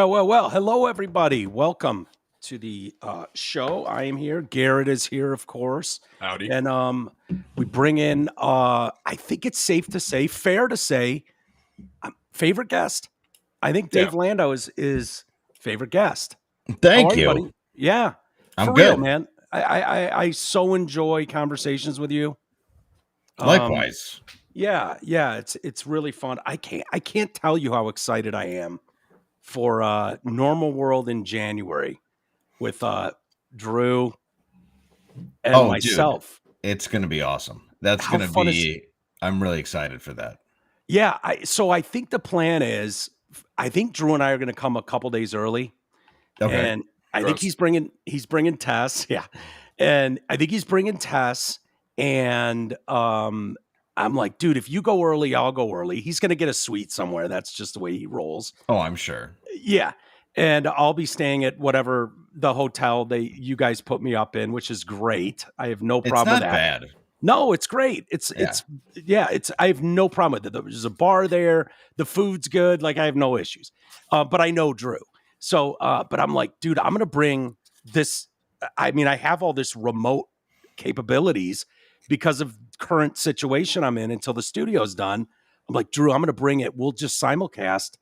Well. Hello, everybody. Welcome to the show. I am here. Garrett is here, of course. Howdy. And we bring in, I think it's safe to say, fair to say, favorite guest. I think Dave Landau is favorite guest. Thank How are you. buddy? Yeah, I'm for real, good. man. I so enjoy conversations with you. Likewise. Yeah. It's really fun. I can't tell you how excited I am for Normal World in January with Drew and myself. Dude, it's going to be awesome. That's How going to fun be, I'm really excited for that. Yeah, so I think the plan is, I think Drew and I are going to come a couple days early. Okay. And I think he's bringing Tess. Yeah. And I think he's bringing Tess. And I'm like, dude, if you go early, I'll go early. He's going to get a suite somewhere. That's just the way he rolls. Oh, I'm sure. Yeah. And I'll be staying at whatever the hotel you guys put me up in, which is great. I have no problem with that. It's not bad. No, it's great. I have no problem with it. There's a bar there. The food's good. Like, I have no issues. But I know Drew. So, but I'm like, dude, I'm going to bring this. I mean, I have all this remote capabilities because of current situation I'm in until the studio's done. I'm like, Drew, I'm going to bring it. We'll just simulcast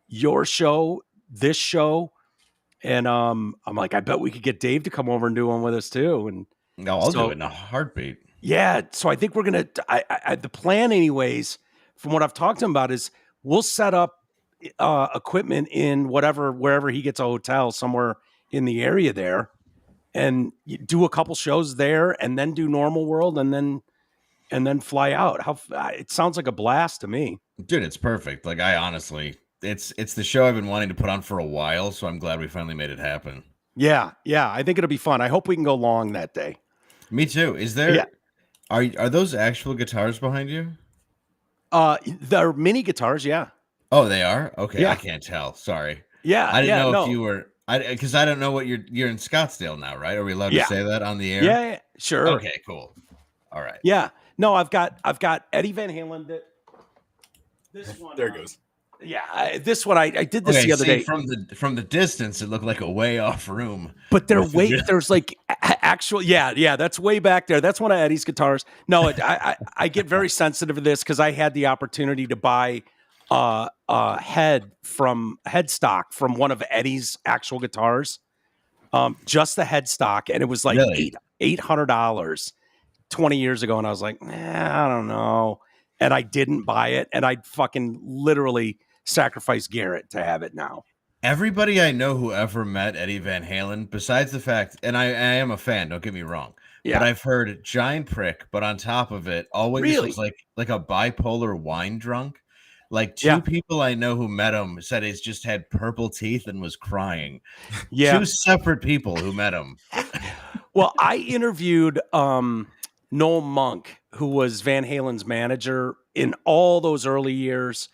your show, this show. And I'm like, I bet we could get Dave to come over and do one with us too. And no, I'll do it in a heartbeat. Yeah. So I think we're going to, the plan anyways, from what I've talked to him about is we'll set up equipment in wherever he gets a hotel somewhere in the area there and do a couple shows there and then do Normal World and then fly out. It sounds like a blast to me. Dude, it's perfect. Like, I honestly, it's the show I've been wanting to put on for a while. So I'm glad we finally made it happen. Yeah. I think it'll be fun. I hope we can go long that day. Me too. Is there, are those actual guitars behind you? They're mini guitars. Yeah. Oh, they are? Okay. Yeah. I can't tell. Sorry. Yeah. I didn't know if you were, because I don't know what you're in Scottsdale now, right? Are we allowed to say that on the air? Yeah, sure. Okay, cool. All right. Yeah. No, I've got Eddie Van Halen. This one. There it goes. Yeah, this one I did this the other day. From the distance, it looked like a way off room. But there's like actual, yeah, that's way back there. That's one of Eddie's guitars. No, I get very sensitive to this because I had the opportunity to buy headstock from one of Eddie's actual guitars, just the headstock, and it was like $800 20 years ago, and I was like, I don't know, and I didn't buy it, and I fucking literally sacrificed Garrett to have it now. Everybody I know who ever met Eddie Van Halen, besides the fact, and I am a fan, don't get me wrong, but I've heard giant prick, but on top of it, always was like a bipolar wine drunk. Like two people I know who met him said he's just had purple teeth and was crying. Yeah. Two separate people who met him. Well, I interviewed Noel Monk, who was Van Halen's manager in all those early years.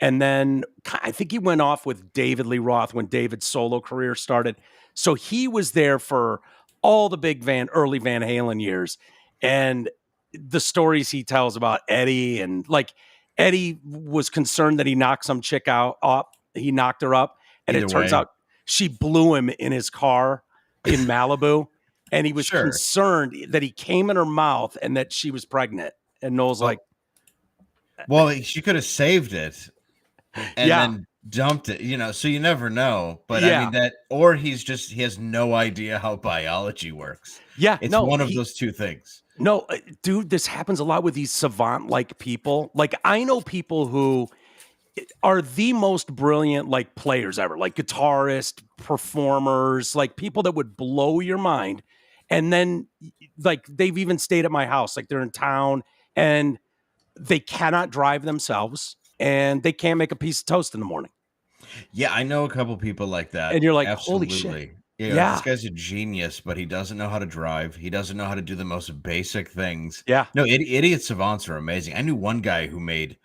And then I think he went off with David Lee Roth when David's solo career started. So he was there for all the big early Van Halen years. And the stories he tells about Eddie, and like Eddie was concerned that he knocked some chick up. He knocked her up. And it turns out she blew him in his car in Malibu. And he was concerned that he came in her mouth and that she was pregnant. And Noel's like, well, she could have saved it and then dumped it, so you never know. But I mean or he has no idea how biology works. Yeah. It's one of those two things. No, dude, this happens a lot with these savant-like people. Like, I know people who are the most brilliant, like, players ever, like guitarists, performers, like people that would blow your mind. And then, like, they've even stayed at my house, like they're in town and they cannot drive themselves and they can't make a piece of toast in the morning. Yeah, I know a couple people like that. And you're like, absolutely. Holy shit. Yeah, this guy's a genius, but he doesn't know how to drive. He doesn't know how to do the most basic things. Yeah. No, idiot savants are amazing. I knew one guy who made,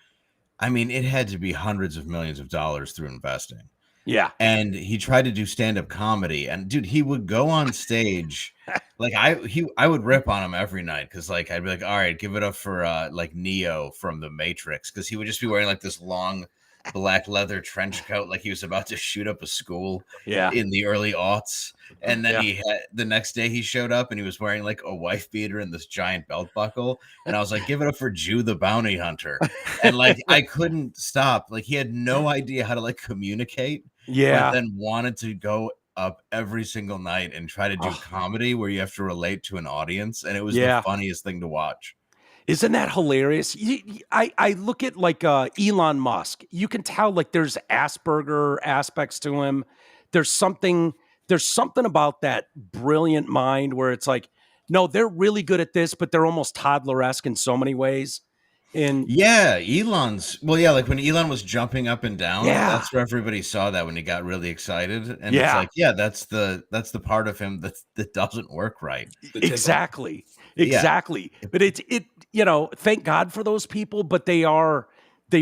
it had to be hundreds of millions of dollars through investing. Yeah. And he tried to do stand-up comedy. And dude, he would go on stage. Like I would rip on him every night because like I'd be like, all right, give it up for like Neo from the Matrix, because he would just be wearing like this long black leather trench coat like he was about to shoot up a school Yeah. in the early aughts. And then Yeah. the next day he showed up and he was wearing like a wife beater and this giant belt buckle. And I was like, give it up for Jew the bounty hunter. And like, I couldn't stop. Like, he had no idea how to like communicate, but Yeah. then wanted to go up every single night and try to do comedy where you have to relate to an audience. And it was the funniest thing to watch. Isn't that hilarious? I look at like Elon Musk. You can tell like there's Asperger aspects to him. There's something about that brilliant mind where it's like, no, they're really good at this, but they're almost toddler-esque in so many ways. And yeah, like when Elon was jumping up and down, Yeah. that's where everybody saw that when he got really excited. And Yeah. it's like, that's the part of him that doesn't work right. Exactly. But it thank God for those people, but they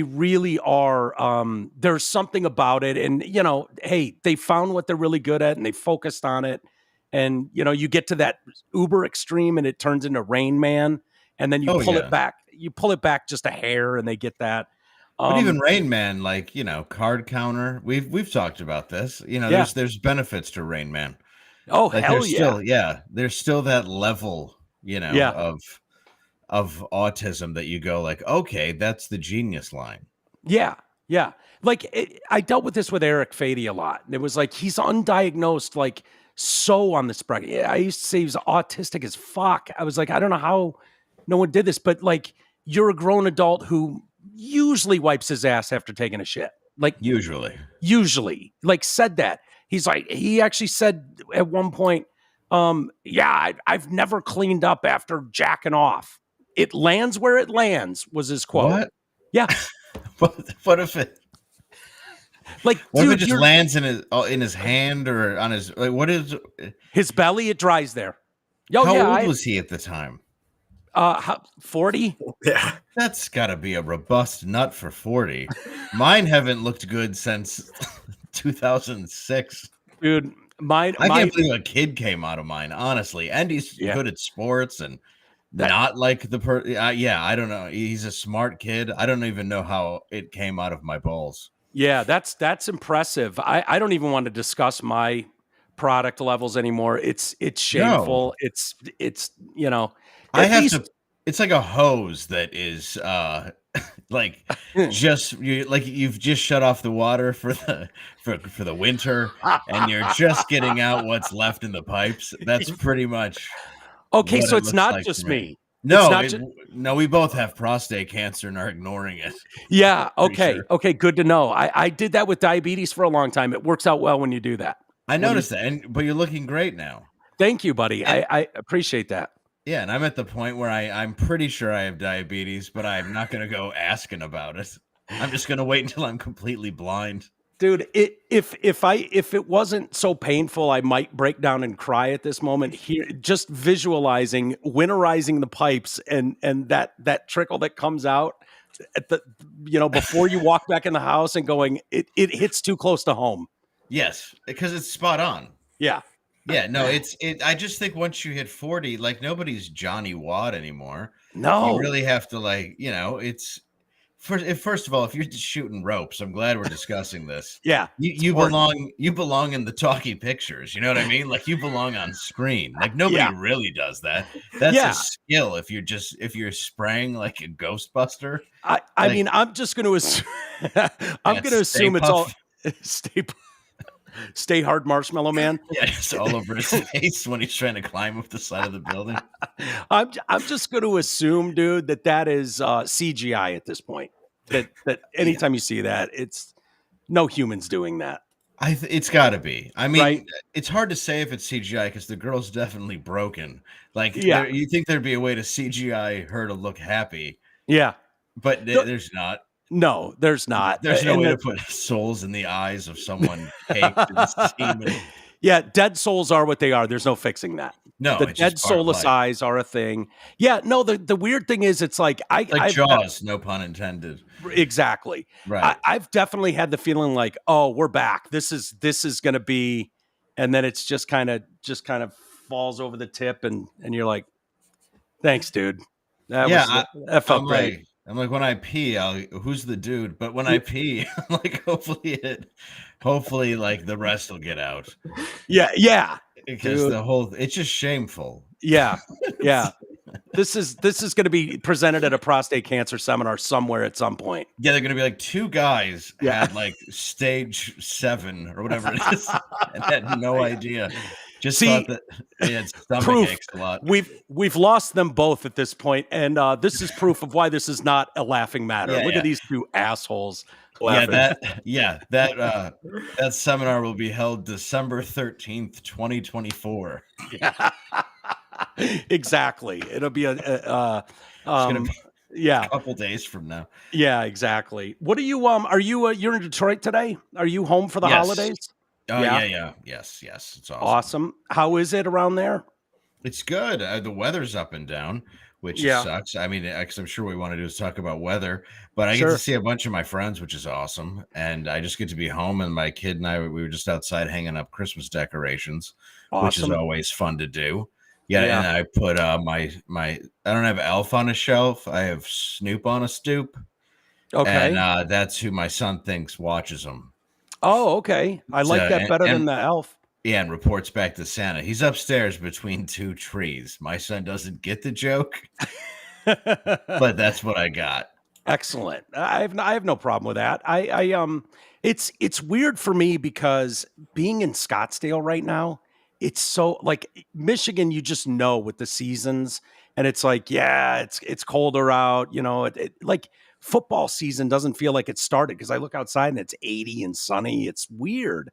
really are, there's something about it. And, hey, they found what they're really good at and they focused on it. And, you get to that uber extreme and it turns into Rain Man. And then you pull it back. You pull it back just a hair and they get that. But even Rain Man, like, card counter, we've talked about this. There's benefits to Rain Man. Oh, like, hell there's still that level, of autism that you go like, okay, that's the genius line. Yeah. Like I dealt with this with Eric Fady a lot. It was like he's undiagnosed, like so on the spectrum. I used to say he was autistic as fuck. I was like, I don't know how no one did this, but like you're a grown adult who usually wipes his ass after taking a shit. Like usually, like said that. He's like, he actually said at one point, I've never cleaned up after jacking off. It lands where it lands was his quote. What? Yeah. What if it like what dude, if it just lands in his hand or on his like what is his belly? It dries there. How old was he at the time? 40. Yeah, that's got to be a robust nut for 40. Mine haven't looked good since 2006. Dude, I can't believe a kid came out of mine, honestly. And he's good at sports and not like the I don't know. He's a smart kid. I don't even know how it came out of my balls. Yeah, that's impressive. I don't even want to discuss my product levels anymore. It's shameful. No. It's it's like a hose that is like you've just shut off the water for the winter and you're just getting out what's left in the pipes. That's pretty much okay. So it's not like just me. No, we both have prostate cancer and are ignoring it. Yeah. Okay. Sure. Okay. Good to know. I did that with diabetes for a long time. It works out well when you do that. I noticed that, but you're looking great now. Thank you, buddy. I appreciate that. Yeah, and I'm at the point where I'm pretty sure I have diabetes, but I'm not going to go asking about it. I'm just going to wait until I'm completely blind. Dude, if it wasn't so painful, I might break down and cry at this moment. Here, just visualizing winterizing the pipes and that trickle that comes out at the before you walk back in the house and going, it hits too close to home. Yes, because it's spot on. Yeah. Yeah, no, I just think once you hit 40, like nobody's Johnny Watt anymore. No. You really have to it's first of all, if you're just shooting ropes, I'm glad we're discussing this. Yeah. You belong in the talkie pictures, you know what I mean? Like you belong on screen. Like nobody really does that. That's a skill if you're spraying like a Ghostbuster. I mean, I'm just going to assume assume it's all Stay hard, Marshmallow Man. Yeah, it's all over his face when he's trying to climb up the side of the building. I'm just going to assume, dude, that is CGI at this point. That anytime you see that, it's no humans doing that. It's got to be. I mean, It's hard to say if it's CGI because the girl's definitely broken. Like, you think there'd be a way to CGI her to look happy? Yeah, but there's not. No, there's not. There's no way to put souls in the eyes of someone caked in steam. Yeah, dead souls are what they are. There's no fixing that. No, the dead soulless eyes are a thing. Yeah, no. The weird thing is, it's like Jaws, no pun intended. Exactly. Right. I've definitely had the feeling like, oh, we're back. This is going to be, and then it's just kind of falls over the tip, and you're like, thanks, dude. That felt great. I'm like, when I pee, who's the dude? But when I pee, I'm like, hopefully, like the rest will get out. Yeah. Because it's just shameful. Yeah. This is going to be presented at a prostate cancer seminar somewhere at some point. Yeah, they're going to be like, 2 guys had like stage 7 or whatever it is, and had no idea. Just thought that they had stomach aches a lot. We've lost them both at this point, and this is proof of why this is not a laughing matter. Look at these 2 assholes laughing. That seminar will be held December 13th, 2024. Yeah. Exactly. It'll be a couple days from now. Yeah, exactly. What are you you're in Detroit today? Are you home for the holidays? Yes. It's awesome. How is it around there? It's good. The weather's up and down, which sucks. I mean, because I'm sure what we want to do is talk about weather, but I get to see a bunch of my friends, which is awesome. And I just get to be home, and my kid and I, we were just outside hanging up Christmas decorations, which is always fun to do. And I put my I don't have Elf on a shelf. I have Snoop on a stoop. Okay. And that's who my son thinks watches them. Oh, okay. I like that better than the Elf. Yeah, and reports back to Santa. He's upstairs between 2 trees. My son doesn't get the joke, but that's what I got. Excellent. I have no problem with that. It's weird for me because being in Scottsdale right now, it's so like Michigan, you just know with the seasons, and it's like, it's colder out, like football season doesn't feel like it started because I look outside and it's 80 and sunny. It's weird.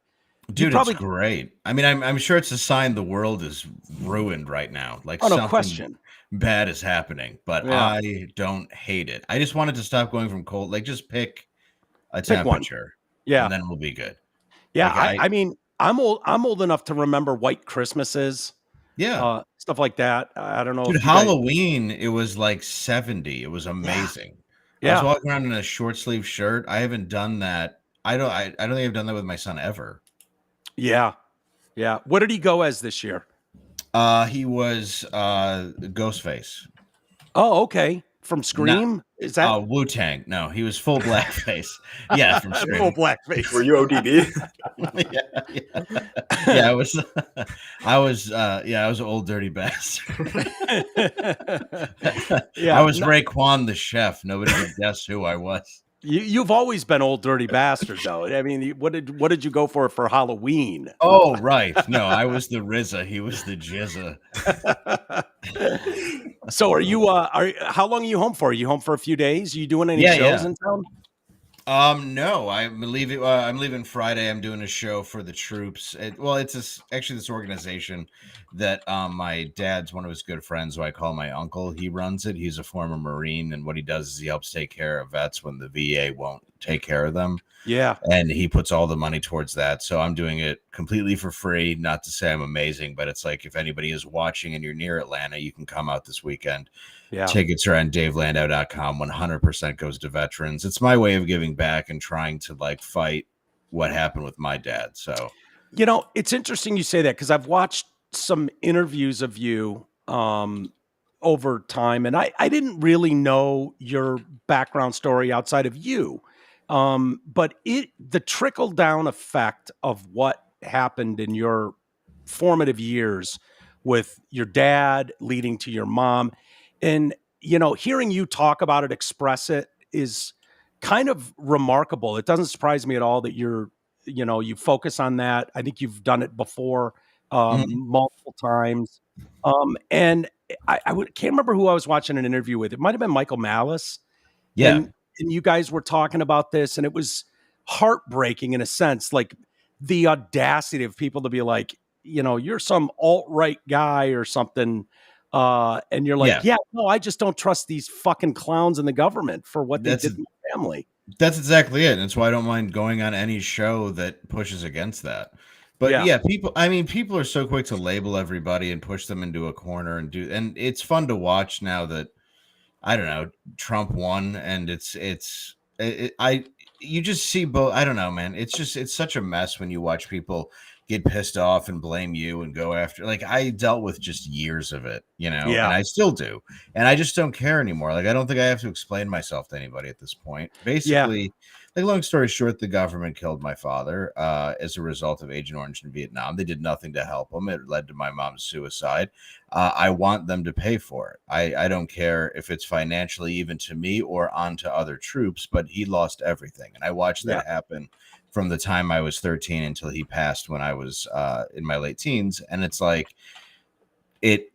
Dude, it's great. I mean, I'm sure it's a sign the world is ruined right now. Like something bad is happening, but I don't hate it. I just wanted to stop going from cold. Like, just pick a temperature. Yeah. And then we'll be good. Yeah. Like, I mean, I'm old enough to remember white Christmases. Yeah. Stuff like that. I don't know. Dude, Halloween, it was like 70. It was amazing. Yeah. I was walking around in a short sleeve shirt. I haven't done that. I don't think I've done that with my son ever. Yeah. What did he go as this year? He was Ghostface. Oh, okay. From Scream? Is that Wu-Tang? No, he was full blackface. Yeah, from Scream. Full blackface. Were you ODB? Yeah, I was old dirty bastard. I was Raekwon the chef. Nobody could guess who I was. You've always been old dirty bastard, though. I mean, what did you go for Halloween? Oh, right. No, I was the RZA. He was the Jizza. So, how long are you home for? Are you home for a few days? Are you doing any shows in town? No, I'm leaving Friday. I'm doing a show for the troops. It's actually this organization that my dad's one of his good friends, who I call my uncle. He runs it. He's a former Marine, and what he does is he helps take care of vets when the VA won't take care of them. Yeah, and he puts all the money towards that. So I'm doing it completely for free. Not to say I'm amazing, but it's like, if anybody is watching and you're near Atlanta, you can come out this weekend. Yeah. Tickets are on DaveLandau.com. 100% goes to veterans. It's my way of giving back and trying to fight what happened with my dad. So, it's interesting you say that, because I've watched some interviews of you over time, and I didn't really know your background story outside of you. But the trickle down effect of what happened in your formative years with your dad leading to your mom, and, hearing you talk about it, express it, is kind of remarkable. It doesn't surprise me at all that you focus on that. I think you've done it before multiple times. And I can't remember who I was watching an interview with. It might've been Michael Malice. Yeah. And you guys were talking about this, and it was heartbreaking in a sense, like the audacity of people to be like, you're some alt-right guy or something. And you're like, no, I just don't trust these fucking clowns in the government for what they did to my family. That's exactly it. And that's why I don't mind going on any show that pushes against that. But people are so quick to label everybody and push them into a corner and it's fun to watch now that, I don't know, Trump won, and you just see both. I don't know, man. It's such a mess when you watch people get pissed off and blame you and go after. Like, I dealt with just years of it, and Yeah. I still do, and I just don't care anymore. Like, I don't think I have to explain myself to anybody at this point. Basically, like, long story short, the government killed my father as a result of Agent Orange in Vietnam. They did nothing to help him. It led to my mom's suicide. I want them to pay for it. I don't care if it's financially even to me or onto other troops, but he lost everything, and I watched that happen from the time I was 13 until he passed when I was in my late teens. And it's like, it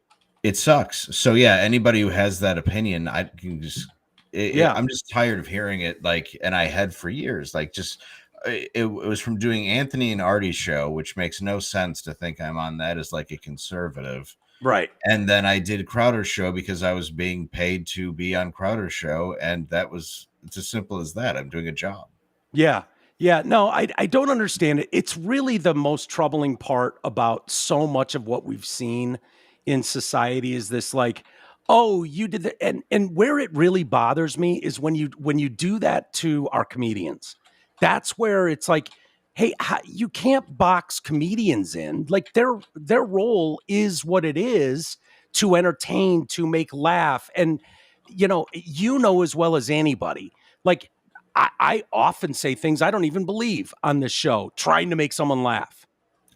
sucks. So yeah, anybody who has that opinion, I can just, I'm just tired of hearing it. Like, and I had for years, like, just, it was from doing Anthony and Artie's show, which makes no sense to think I'm on that as like a conservative. Right. And then I did Crowder's show because I was being paid to be on Crowder's show. And it's as simple as that. I'm doing a job. Yeah. Yeah. No, I don't understand it. It's really the most troubling part about so much of what we've seen in society is this, like, oh, you did that. And where it really bothers me is when you do that to our comedians. That's where it's like, hey, you can't box comedians in. Like, their role is what it is, to entertain, to make laugh. And, as well as anybody, like, I often say things I don't even believe on this show, trying to make someone laugh.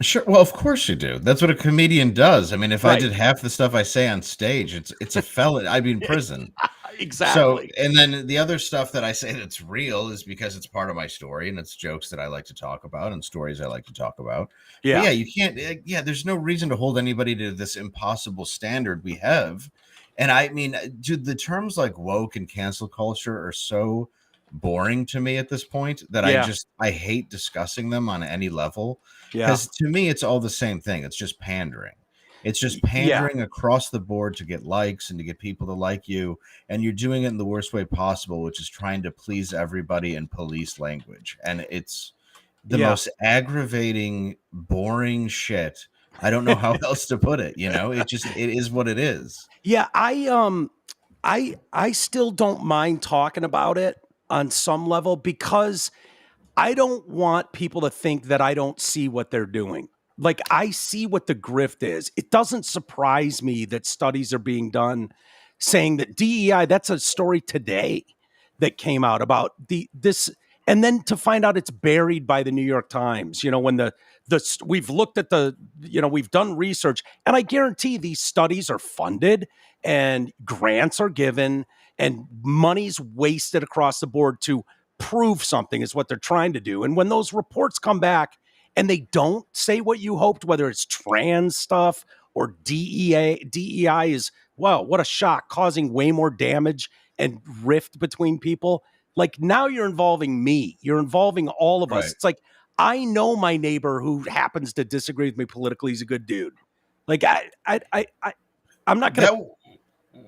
Sure. Well, of course you do. That's what a comedian does. I mean, if I did half the stuff I say on stage, it's a felony. I'd be in prison. Exactly. So, and then the other stuff that I say that's real is because it's part of my story and it's jokes that I like to talk about and stories I like to talk about. Yeah. But yeah, you can't. Yeah, there's no reason to hold anybody to this impossible standard we have. And I mean, dude, the terms like woke and cancel culture are so boring to me at this point that I hate discussing them on any level. Because to me, it's all the same thing. It's just pandering. It's just pandering across the board to get likes and to get people to like you. And you're doing it in the worst way possible, which is trying to please everybody and police language. And it's the most aggravating, boring shit. I don't know how else to put it. It is what it is. Yeah. I still don't mind talking about it on some level, because I don't want people to think that I don't see what they're doing. Like, I see what the grift is. It doesn't surprise me that studies are being done saying that DEI, that's a story today that came out about this. And then to find out it's buried by the New York Times, when we've looked at we've done research, and I guarantee these studies are funded and grants are given and money's wasted across the board to prove something is what they're trying to do. And when those reports come back and they don't say what you hoped, whether it's trans stuff or DEI is, wow, what a shock, causing way more damage and rift between people. Like, now you're involving me. You're involving all of us. It's like, I know my neighbor who happens to disagree with me politically. He's a good dude. Like, I'm not going to.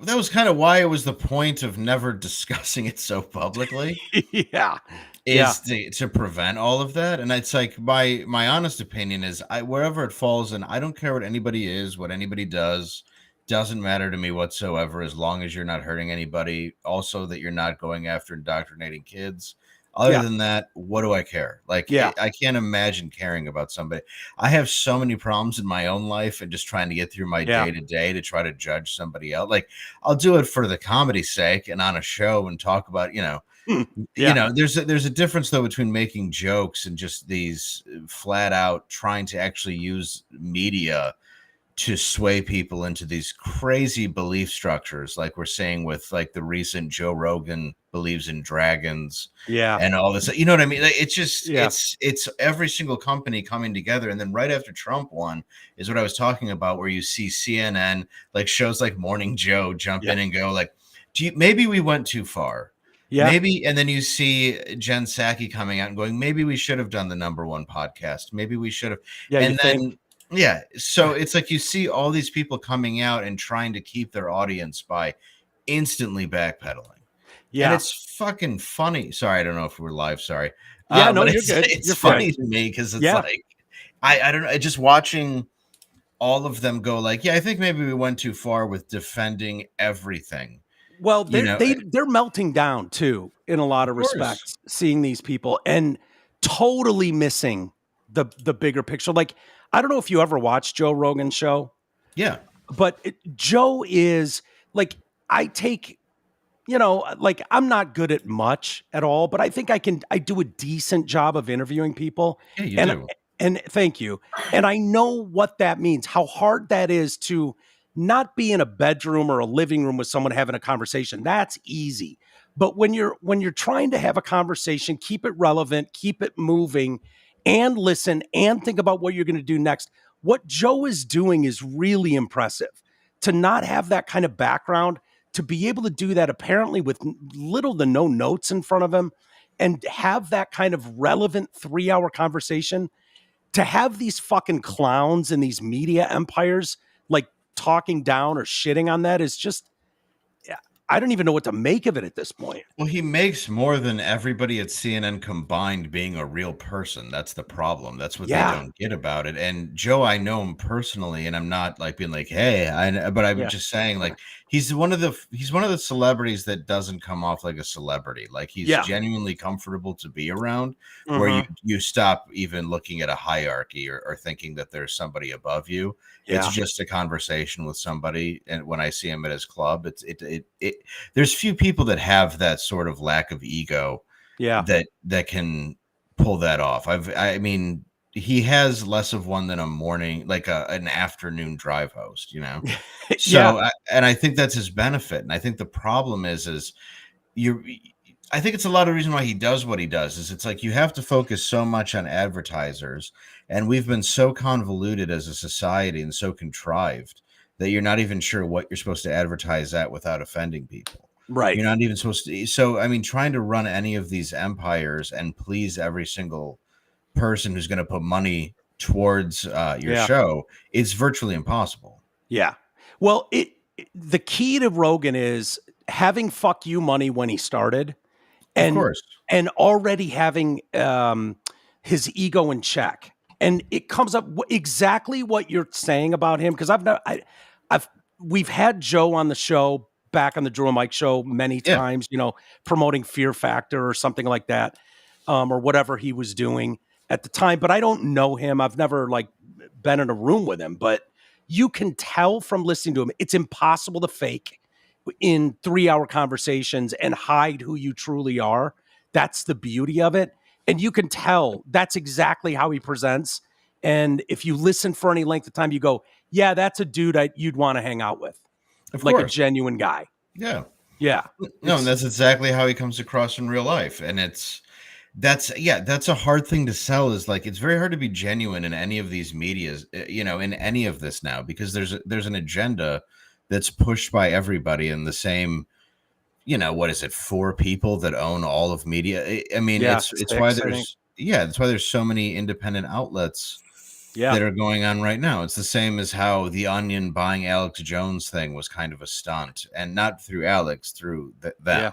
That was kind of why it was the point of never discussing it so publicly. To prevent all of that. And it's like, my honest opinion is, wherever it falls in, I don't care what anybody is, what anybody does. Doesn't matter to me whatsoever, as long as you're not hurting anybody. Also, that you're not going after indoctrinating kids. Other than that, what do I care? Like, I can't imagine caring about somebody. I have so many problems in my own life and just trying to get through my day to day to try to judge somebody else. Like, I'll do it for the comedy's sake and on a show and talk about, there's a difference though between making jokes and just these flat out trying to actually use media to sway people into these crazy belief structures, like we're saying with like the recent Joe Rogan believes in dragons, and all this. You know what I mean? Like, it's just it's every single company coming together, and then right after Trump won is what I was talking about, where you see CNN, like shows like Morning Joe, jump in and go like, maybe we went too far. Maybe, and then you see Jen Psaki coming out and going, maybe we should have done the #1 podcast. Maybe we should have. And then. Yeah. So it's like you see all these people coming out and trying to keep their audience by instantly backpedaling. Yeah. And it's fucking funny. Sorry, I don't know if we're live. Sorry. No, you're it's, good. It's you're funny fine. to me because it's like, I don't know. Just watching all of them go like, I think maybe we went too far with defending everything. Well, You know, they're melting down too in a lot of course. respects, seeing these people and totally missing the bigger picture. Like, I don't know if you ever watched Joe Rogan's show, Yeah. but Joe is like, I take, like, I'm not good at much at all, but I think I do a decent job of interviewing people. Yeah, you And do. and thank you. And I know what that means, how hard that is to not be in a bedroom or a living room with someone having a conversation. That's easy. But when you're trying to have a conversation, keep it relevant, keep it moving, and listen and think about what you're going to do next. What Joe is doing is really impressive. To not have that kind of background, to be able to do that apparently with little to no notes in front of him and have that kind of relevant 3-hour conversation, to have these fucking clowns and these media empires like talking down or shitting on that is just, I don't even know what to make of it at this point. Well, he makes more than everybody at CNN combined being a real person. That's the problem. That's what they Yeah. don't get about it. And Joe, I know him personally, and I'm not like being like, "Hey," but I'm Yeah. just saying, like, he's one of the celebrities that doesn't come off like a celebrity. Like, he's Yeah. genuinely comfortable to be around, where you stop even looking at a hierarchy or thinking that there's somebody above you. It's just a conversation with somebody. And when I see him at his club, it there's few people that have that sort of lack of ego that can pull that off. I mean, he has less of one than a morning, like an afternoon drive host, you know? So, and I think that's his benefit. And I think the problem is I think it's a lot of reason why he does what he does is it's like, you have to focus so much on advertisers, and we've been so convoluted as a society and so contrived that you're not even sure what you're supposed to advertise at without offending people. Right. You're not even supposed to. So, I mean, trying to run any of these empires and please every single person who's going to put money towards your show is virtually impossible. Yeah. Well, the key to Rogan is having fuck you money when he started, Of course. and already having his ego in check. And it comes up exactly what you're saying about him, because we've had Joe on the show, back on the Drew and Mike show many times, promoting Fear Factor or something like that, or whatever he was doing at the time. But I don't know him. I've never like been in a room with him, but you can tell from listening to him, it's impossible to fake in 3-hour conversations and hide who you truly are. That's the beauty of it. And you can tell that's exactly how he presents. And if you listen for any length of time, you go, yeah, that's a dude you'd want to hang out with. Of like course. A genuine guy. Yeah. Yeah. No, and that's exactly how he comes across in real life. And that's a hard thing to sell, is like, it's very hard to be genuine in any of these medias, in any of this now, because there's an agenda that's pushed by everybody in the same, what is it, 4 people that own all of media. I mean, it's why there's so many independent outlets that are going on right now. It's the same as how the Onion buying Alex Jones thing was kind of a stunt, and not through Alex, through them.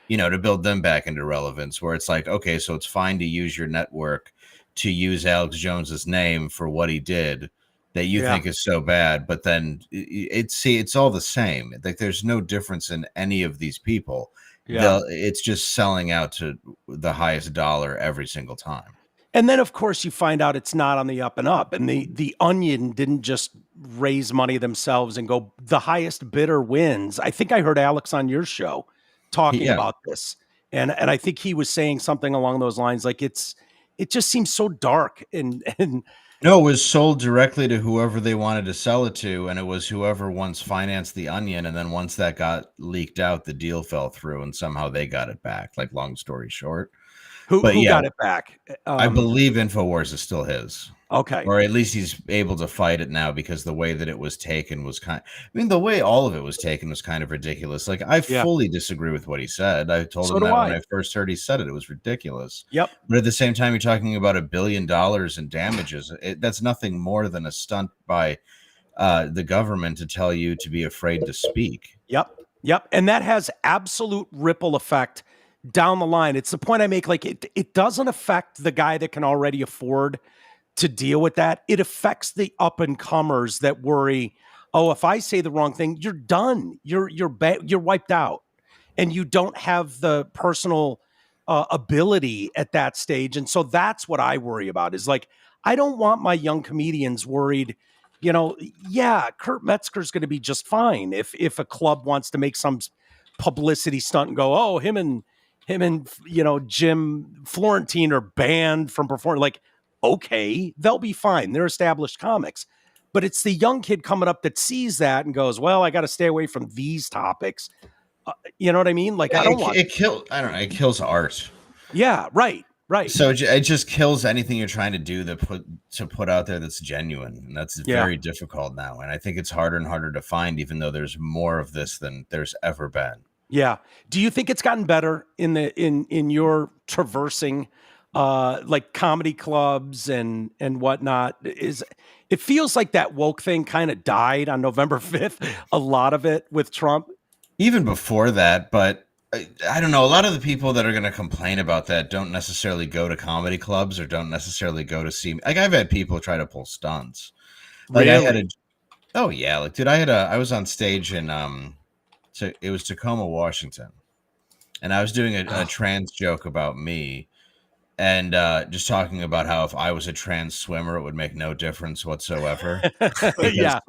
To build them back into relevance, where it's like, okay, so it's fine to use your network to use Alex Jones's name for what he did that you think is so bad, but then it's all the same. Like, there's no difference in any of these people. It's just selling out to the highest dollar every single time. And then, of course, you find out it's not on the up and up. And the Onion didn't just raise money themselves and go, the highest bidder wins. I think I heard Alex on your show talking about this. And I think he was saying something along those lines. Like, it just seems so dark. And no, it was sold directly to whoever they wanted to sell it to. And it was whoever once financed the Onion. And then once that got leaked out, the deal fell through and somehow they got it back. Like, long story short. Who got it back? I believe InfoWars is still his. Okay. Or at least he's able to fight it now, because the way that it was taken was the way all of it was taken was kind of ridiculous. Like, I fully disagree with what he said. I told him that when I first heard he said it was ridiculous. Yep. But at the same time, you're talking about $1 billion in damages. That's nothing more than a stunt by the government to tell you to be afraid to speak. Yep. And that has absolute ripple effect down the line. It's the point I make. Like, it doesn't affect the guy that can already afford to deal with that. It affects the up and comers that worry, oh, if I say the wrong thing, you're done. You're wiped out. and you don't have the personal ability at that stage. And so that's what I worry about is like, I don't want my young comedians worried, yeah, Kurt Metzger's going to be just fine if a club wants to make some publicity stunt and go, oh, him and Jim Florentine are banned from performing. Like, okay, they'll be fine. They're established comics. But it's the young kid coming up that sees that and goes, well, I got to stay away from these topics. You know what I mean? Like, I don't want it. It kills art. Yeah, right. So it just kills anything you're trying to do to put out there that's genuine, and that's very difficult now. And I think it's harder and harder to find, even though there's more of this than there's ever been. Yeah. Do you think it's gotten better in your traversing, like comedy clubs and whatnot? It feels like that woke thing kind of died on November 5th. A lot of it with Trump. Even before that, but I don't know. A lot of the people that are going to complain about that don't necessarily go to comedy clubs or don't necessarily go to see. Like, I've had people try to pull stunts. Like, really? Oh yeah. Like, dude, I was on stage in so it was Tacoma, Washington, and I was doing a trans joke about me, and just talking about how if I was a trans swimmer, it would make no difference whatsoever. Yeah.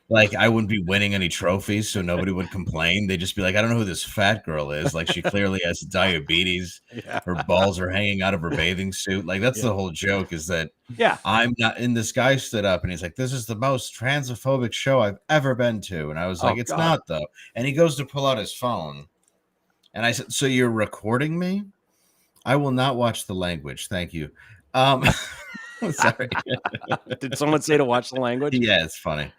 Like, I wouldn't be winning any trophies, so nobody would complain. They'd just be like, I don't know who this fat girl is. Like, she clearly has diabetes. Yeah. Her balls are hanging out of her bathing suit. Like, that's the whole joke, is that I'm not. And this guy stood up and he's like, this is the most transphobic show I've ever been to. And I was like, it's not, though. And he goes to pull out his phone. And I said, so you're recording me? I will not watch the language. Thank you. Sorry. Did someone say to watch the language? Yeah, it's funny.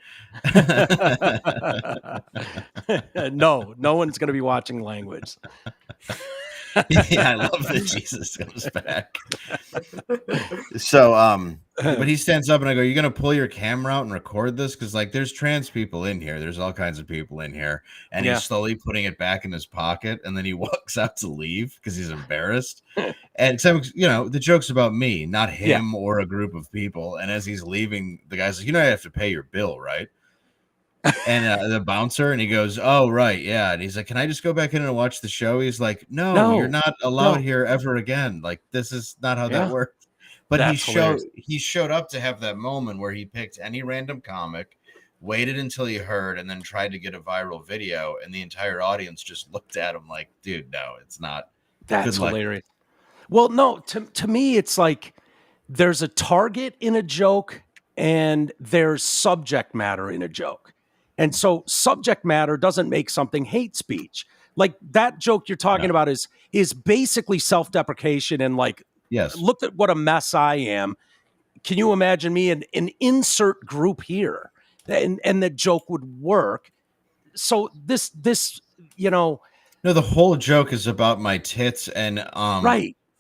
No one's going to be watching language. Yeah, I love that Jesus comes back. So, but he stands up and I go, "You're gonna pull your camera out and record this? Because like, there's trans people in here. There's all kinds of people in here." And he's slowly putting it back in his pocket, and then he walks out to leave because he's embarrassed. And so, the joke's about me, not him or a group of people. And as he's leaving, the guy's like, "I have to pay your bill, right?" And the bouncer, and he goes, "Oh, right, yeah." And he's like, "Can I just go back in and watch the show?" He's like, No, you're not allowed here ever again. Like, this is not how that works. But he showed up to have that moment where he picked any random comic, waited until he heard, and then tried to get a viral video, and the entire audience just looked at him like, dude, no, it's not. That's hilarious. Well, no, to me, it's like there's a target in a joke and there's subject matter in a joke. And so subject matter doesn't make something hate speech. Like, that joke you're talking about is basically self-deprecation and like, look at what a mess I am. Can you imagine me in an insert group here? And the joke would work. So this, No, the whole joke is about my tits and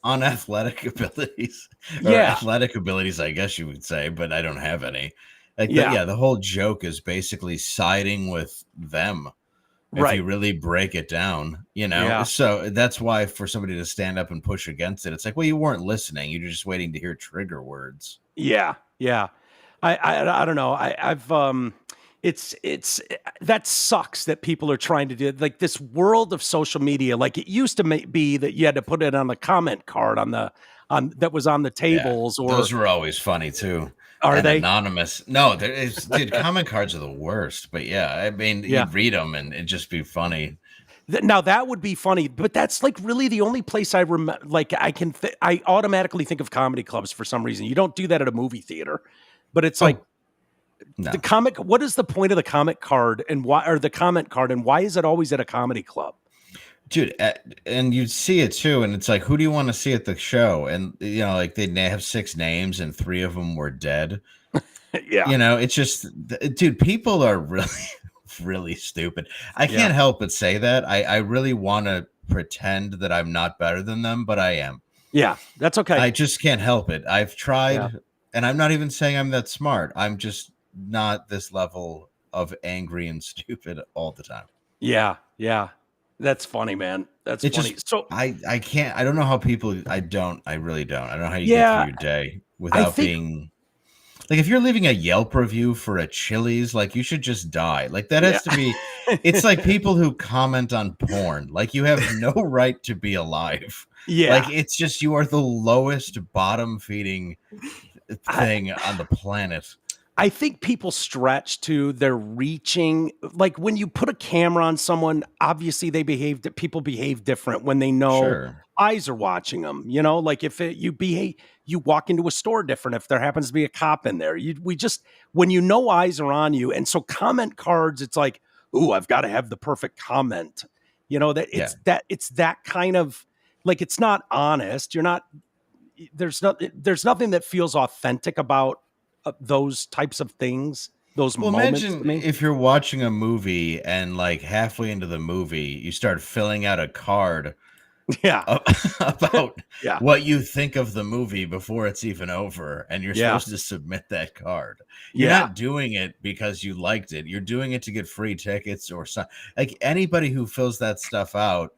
unathletic abilities. Athletic abilities, I guess you would say, but I don't have any. Like, the whole joke is basically siding with them. If you really break it down, So that's why for somebody to stand up and push against it, it's like, well, you weren't listening. You're just waiting to hear trigger words. Yeah. I don't know. I've it's that sucks that people are trying to do like this world of social media. Like, it used to be that you had to put it on the comment card that was on the tables. Or those were always funny too. Are they anonymous? No, dude, comment cards are the worst. But I mean, you'd read them and it'd just be funny. Now that would be funny, but that's like really the only place I remember. Like, I automatically think of comedy clubs for some reason. You don't do that at a movie theater, but it's like the comic. What is the point of the comic card and why, or the comment card, and why is it always at a comedy club? Dude, and you see it too, and it's like, who do you want to see at the show? And like, they have 6 names, and 3 of them were dead. It's just, dude, people are really, really stupid. I can't help but say that. I really want to pretend that I'm not better than them, but I am. Yeah, that's okay. I just can't help it. I've tried, and I'm not even saying I'm that smart. I'm just not this level of angry and stupid all the time. Yeah. That's funny, man. That's funny. So I can't. I don't know how people. I really don't. I don't know how you get through your day without being Like, if you're leaving a Yelp review for a Chili's, like, you should just die. Like, that Yeah. has to be it's like people who comment on porn. Like, you have no right to be alive. Like, Yeah. it's just you are the lowest bottom feeding thing on the planet. I think people stretch too. They're reaching. Like when you put a camera on someone, obviously people behave different when they know Sure. eyes are watching them. You know, like if you walk into a store different if there happens to be a cop in there. When you know eyes are on you, and so comment cards, it's like, ooh, I've got to have the perfect comment. You know that Yeah. it's that kind of like it's not honest. You're not. There's nothing that feels authentic about those types of things, those Well, moments to imagine me. if you're watching a movie and like halfway into the movie, you start filling out a card Yeah. about Yeah. what you think of the movie before it's even over, and you're Yeah. supposed to submit that card. You're Yeah. not doing it because you liked it. You're doing it to get free tickets or something. Like anybody who fills that stuff out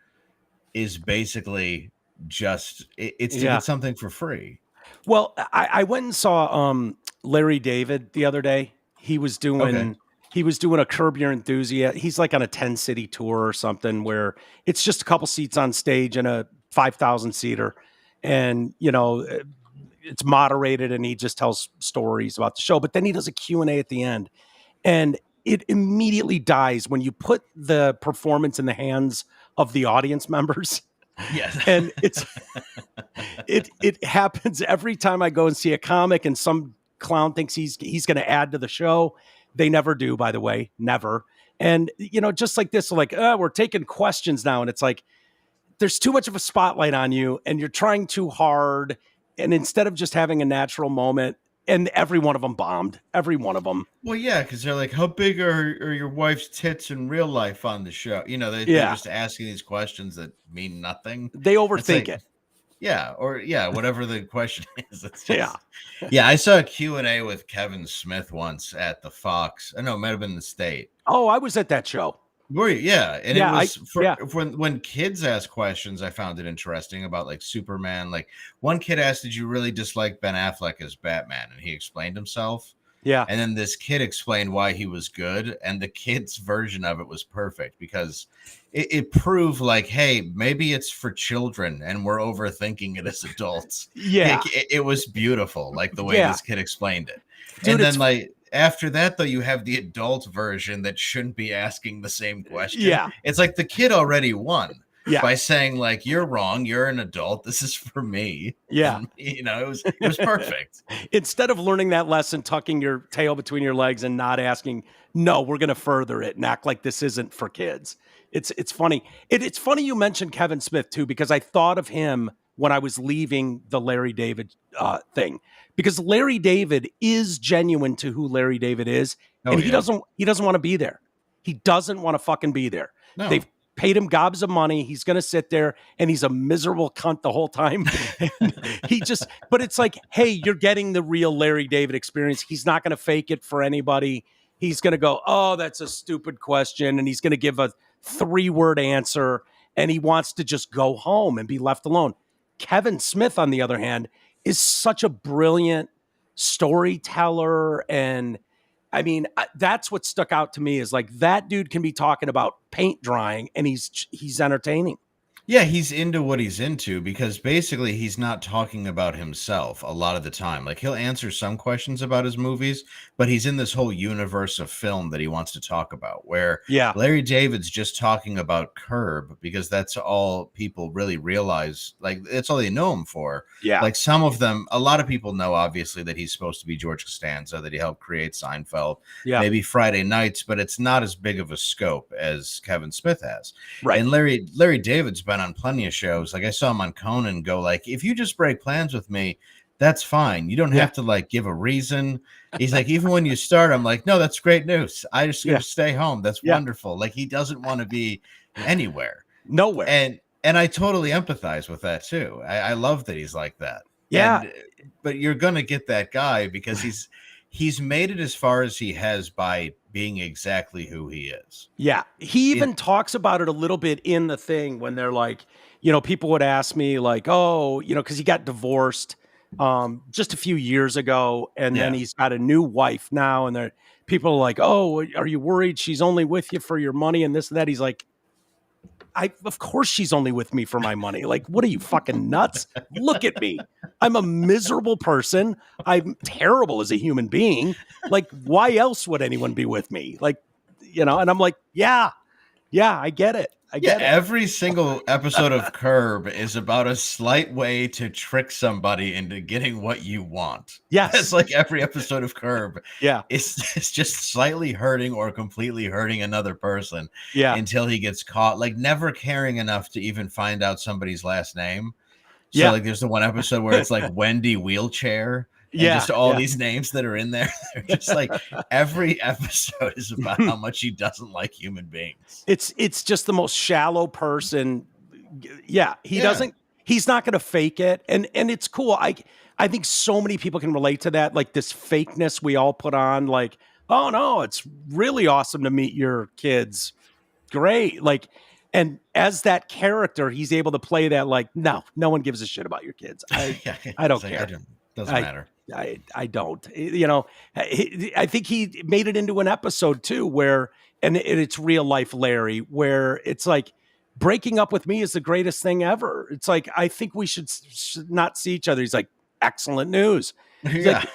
is basically just it's to Yeah. get something for free. Well, I went and saw Larry David the other day. Okay. He was doing a Curb Your Enthusiasm. He's like on a 10-city tour or something where it's just a couple seats on stage and a 5,000 seater. And, you know, it's moderated and he just tells stories about the show. But then he does a Q&A at the end. And it immediately dies when you put the performance in the hands of the audience members. Yes. And it happens every time I go and see a comic and some clown thinks he's going to add to the show. They never do, by the way, never. And, you know, just like this, like, we're taking questions now. And it's like, there's too much of a spotlight on you and you're trying too hard. And instead of just having a natural moment, and every one of them bombed, every one of them. Well, yeah, because they're like, how big are your wife's tits in real life on the show? You know, they're just asking these questions that mean nothing. They overthink it. Yeah, or whatever the question is. It's just, yeah. I saw a Q&A with Kevin Smith once at the Fox. I know it might have been the State. Oh, I was at that show. Were you? Yeah, and Yeah, it was when kids ask questions, I found it interesting about like Superman. Like one kid asked, "Did you really dislike Ben Affleck as Batman?" And he explained himself. Yeah. And then this kid explained why he was good, and the kid's version of it was perfect because it proved like, hey, maybe it's for children and we're overthinking it as adults. Yeah. It was beautiful, like the way this kid explained it. Dude, and then like after that, though, you have the adult version that shouldn't be asking the same question. Yeah. It's like the kid already won. Yeah. By saying like, you're wrong, you're an adult, this is for me. Yeah. And, you know, it was perfect. Instead of learning that lesson, tucking your tail between your legs and not asking, no, we're going to further it and act like this isn't for kids. It's funny. It's funny you mentioned Kevin Smith too, because I thought of him when I was leaving the Larry David thing, because Larry David is genuine to who Larry David is. And he doesn't want to be there. He doesn't want to fucking be there. No. They've paid him gobs of money. He's going to sit there and he's a miserable cunt the whole time. But it's like, hey, you're getting the real Larry David experience. He's not going to fake it for anybody. He's going to go, oh, that's a stupid question. And he's going to give a 3-word answer. And he wants to just go home and be left alone. Kevin Smith, on the other hand, is such a brilliant storyteller. And I mean, that's what stuck out to me is like that dude can be talking about paint drying and he's entertaining. Yeah, he's into what he's into because basically he's not talking about himself a lot of the time. Like he'll answer some questions about his movies, but he's in this whole universe of film that he wants to talk about where Larry David's just talking about Curb because that's all people really realize. Like that's all they know him for. Yeah. Like some of them, a lot of people know obviously that he's supposed to be George Costanza, that he helped create Seinfeld, maybe Friday Nights, but it's not as big of a scope as Kevin Smith has. Right. And Larry David's been on plenty of shows. Like I saw him on Conan go like, if you just break plans with me, that's fine. You don't have to like give a reason. He's like, even when you start, I'm like, no, that's great news. I just gonna stay home. That's wonderful. Like he doesn't want to be anywhere. Nowhere. And I totally empathize with that too. I love that he's like that. Yeah. But you're gonna get that guy because he's made it as far as he has by being exactly who he is. Yeah. He even talks about it a little bit in the thing when they're like, you know, people would ask me like, oh, you know, because he got divorced just a few years ago, and then Yeah. he's got a new wife now, and people are like, "Oh, are you worried she's only with you for your money and this and that?" He's like, of course she's only with me for my money. Like, what are you, fucking nuts? Look at me. I'm a miserable person. I'm terrible as a human being. Like, why else would anyone be with me? Like, and I'm like, yeah, I get it. I get it. Every single episode of Curb is about a slight way to trick somebody into getting what you want. Yes. It's like every episode of Curb. Yeah. It's just slightly hurting or completely hurting another person. Yeah. Until he gets caught, like never caring enough to even find out somebody's last name. So Yeah. like there's the one episode where it's like Wendy Wheelchair. And Yeah, just all these names that are in there. They're just like every episode is about how much he doesn't like human beings. It's just the most shallow person. Yeah, doesn't. He's not going to fake it, and it's cool. I think so many people can relate to that. Like this fakeness we all put on. Like, oh no, it's really awesome to meet your kids. Great, like. And as that character, he's able to play that like, no one gives a shit about your kids. I don't care. Doesn't matter. I don't. I think he made it into an episode too where, and it's real life Larry, where it's like breaking up with me is the greatest thing ever. It's like, I think we should not see each other. He's like, excellent news. He's like,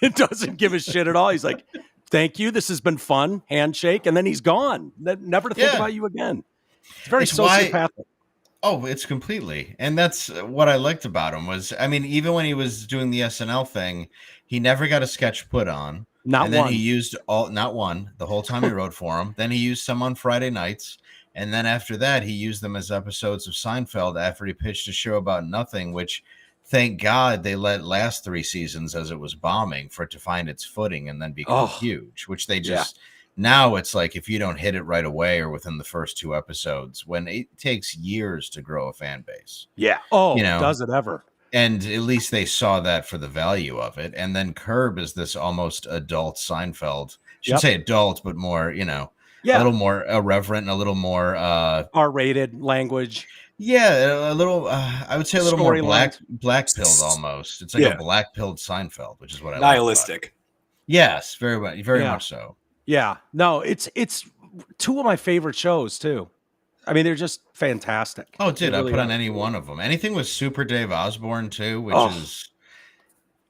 it doesn't give a shit at all. He's like, thank you. This has been fun. Handshake. And then he's gone. Never to think about you again. It's very sociopathic. It's completely. And that's what I liked about him was, I mean, even when he was doing the SNL thing, he never got a sketch put on. Then he used not one, the whole time he wrote for him. Then he used some on Friday nights. And then after that, he used them as episodes of Seinfeld after he pitched a show about nothing, which thank God they let last 3 seasons as it was bombing for it to find its footing and then become huge, which they just... Yeah. Now it's like if you don't hit it right away or within the first 2 episodes, when it takes years to grow a fan base. Yeah. Does it ever? And at least they saw that for the value of it. And then Curb is this almost adult Seinfeld. I should say adult, but more, a little more irreverent and a little more R-rated language. Yeah, a little. I would say a little more black-pilled almost. It's like a black-pilled Seinfeld, which is what I like. Nihilistic. Yes, very much so. Yeah, no, it's 2 of my favorite shows too. I mean, they're just fantastic. Oh, dude, really I put on any one of them. Anything with Super Dave Osborne too, which is,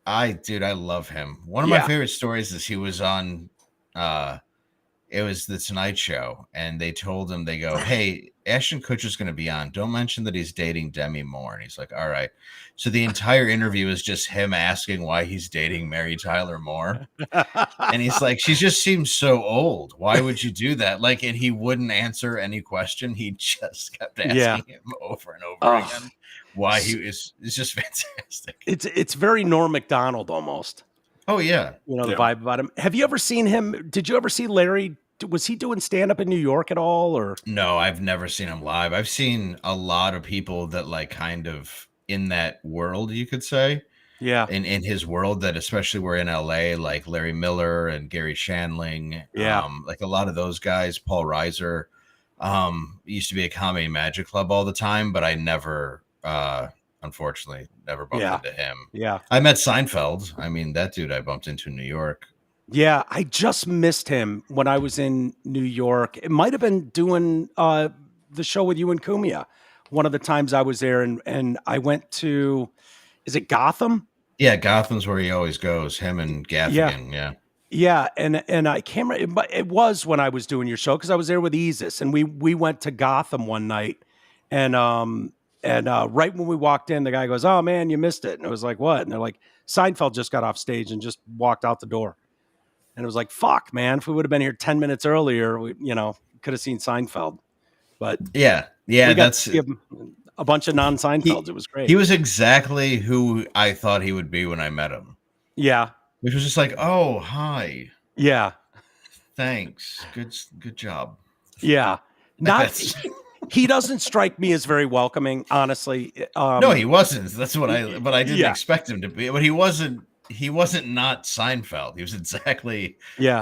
I love him. One of my favorite stories is he was on, it was the Tonight Show, and they told him, they go, hey, Ashton Kutcher's going to be on. Don't mention that he's dating Demi Moore. And he's like, all right. So the entire interview is just him asking why he's dating Mary Tyler Moore. And he's like, she just seems so old. Why would you do that? Like, and he wouldn't answer any question. He just kept asking him over and over again why he is. It's just fantastic. It's very Norm Macdonald almost. Oh, yeah. The vibe about him. Have you ever seen him? Did you ever see Larry? Was he doing stand-up in New York at all? Or no, I've never seen him live. I've seen a lot of people that like kind of in that world, you could say. Yeah. In his world that especially were in LA, like Larry Miller and Gary Shandling. Yeah. Like a lot of those guys, Paul Reiser, used to be a Comedy Magic Club all the time, but I never, unfortunately, never bumped into him. Yeah. I met Seinfeld. I mean, that dude I bumped into in New York. Yeah, I just missed him when I was in New York. It might have been doing the show with you and Cumia. One of the times I was there, and I went to, is it Gotham? Yeah, Gotham's where he always goes. Him and Gaffigan. Yeah, and I can't remember. It was when I was doing your show because I was there with Isis, and we went to Gotham one night, and right when we walked in, the guy goes, "Oh man, you missed it," and I was like, "What?" And they're like, "Seinfeld just got off stage and just walked out the door." And it was like, fuck, man, if we would have been here 10 minutes earlier, we, could have seen Seinfeld. But yeah, that's a bunch of non-Seinfelds. It was great. He was exactly who I thought he would be when I met him. Yeah. Which was just like, oh, hi. Yeah. Thanks. Good job. Yeah. He doesn't strike me as very welcoming, honestly. No, he wasn't. That's what but I didn't expect him to be. But he wasn't not Seinfeld. He was exactly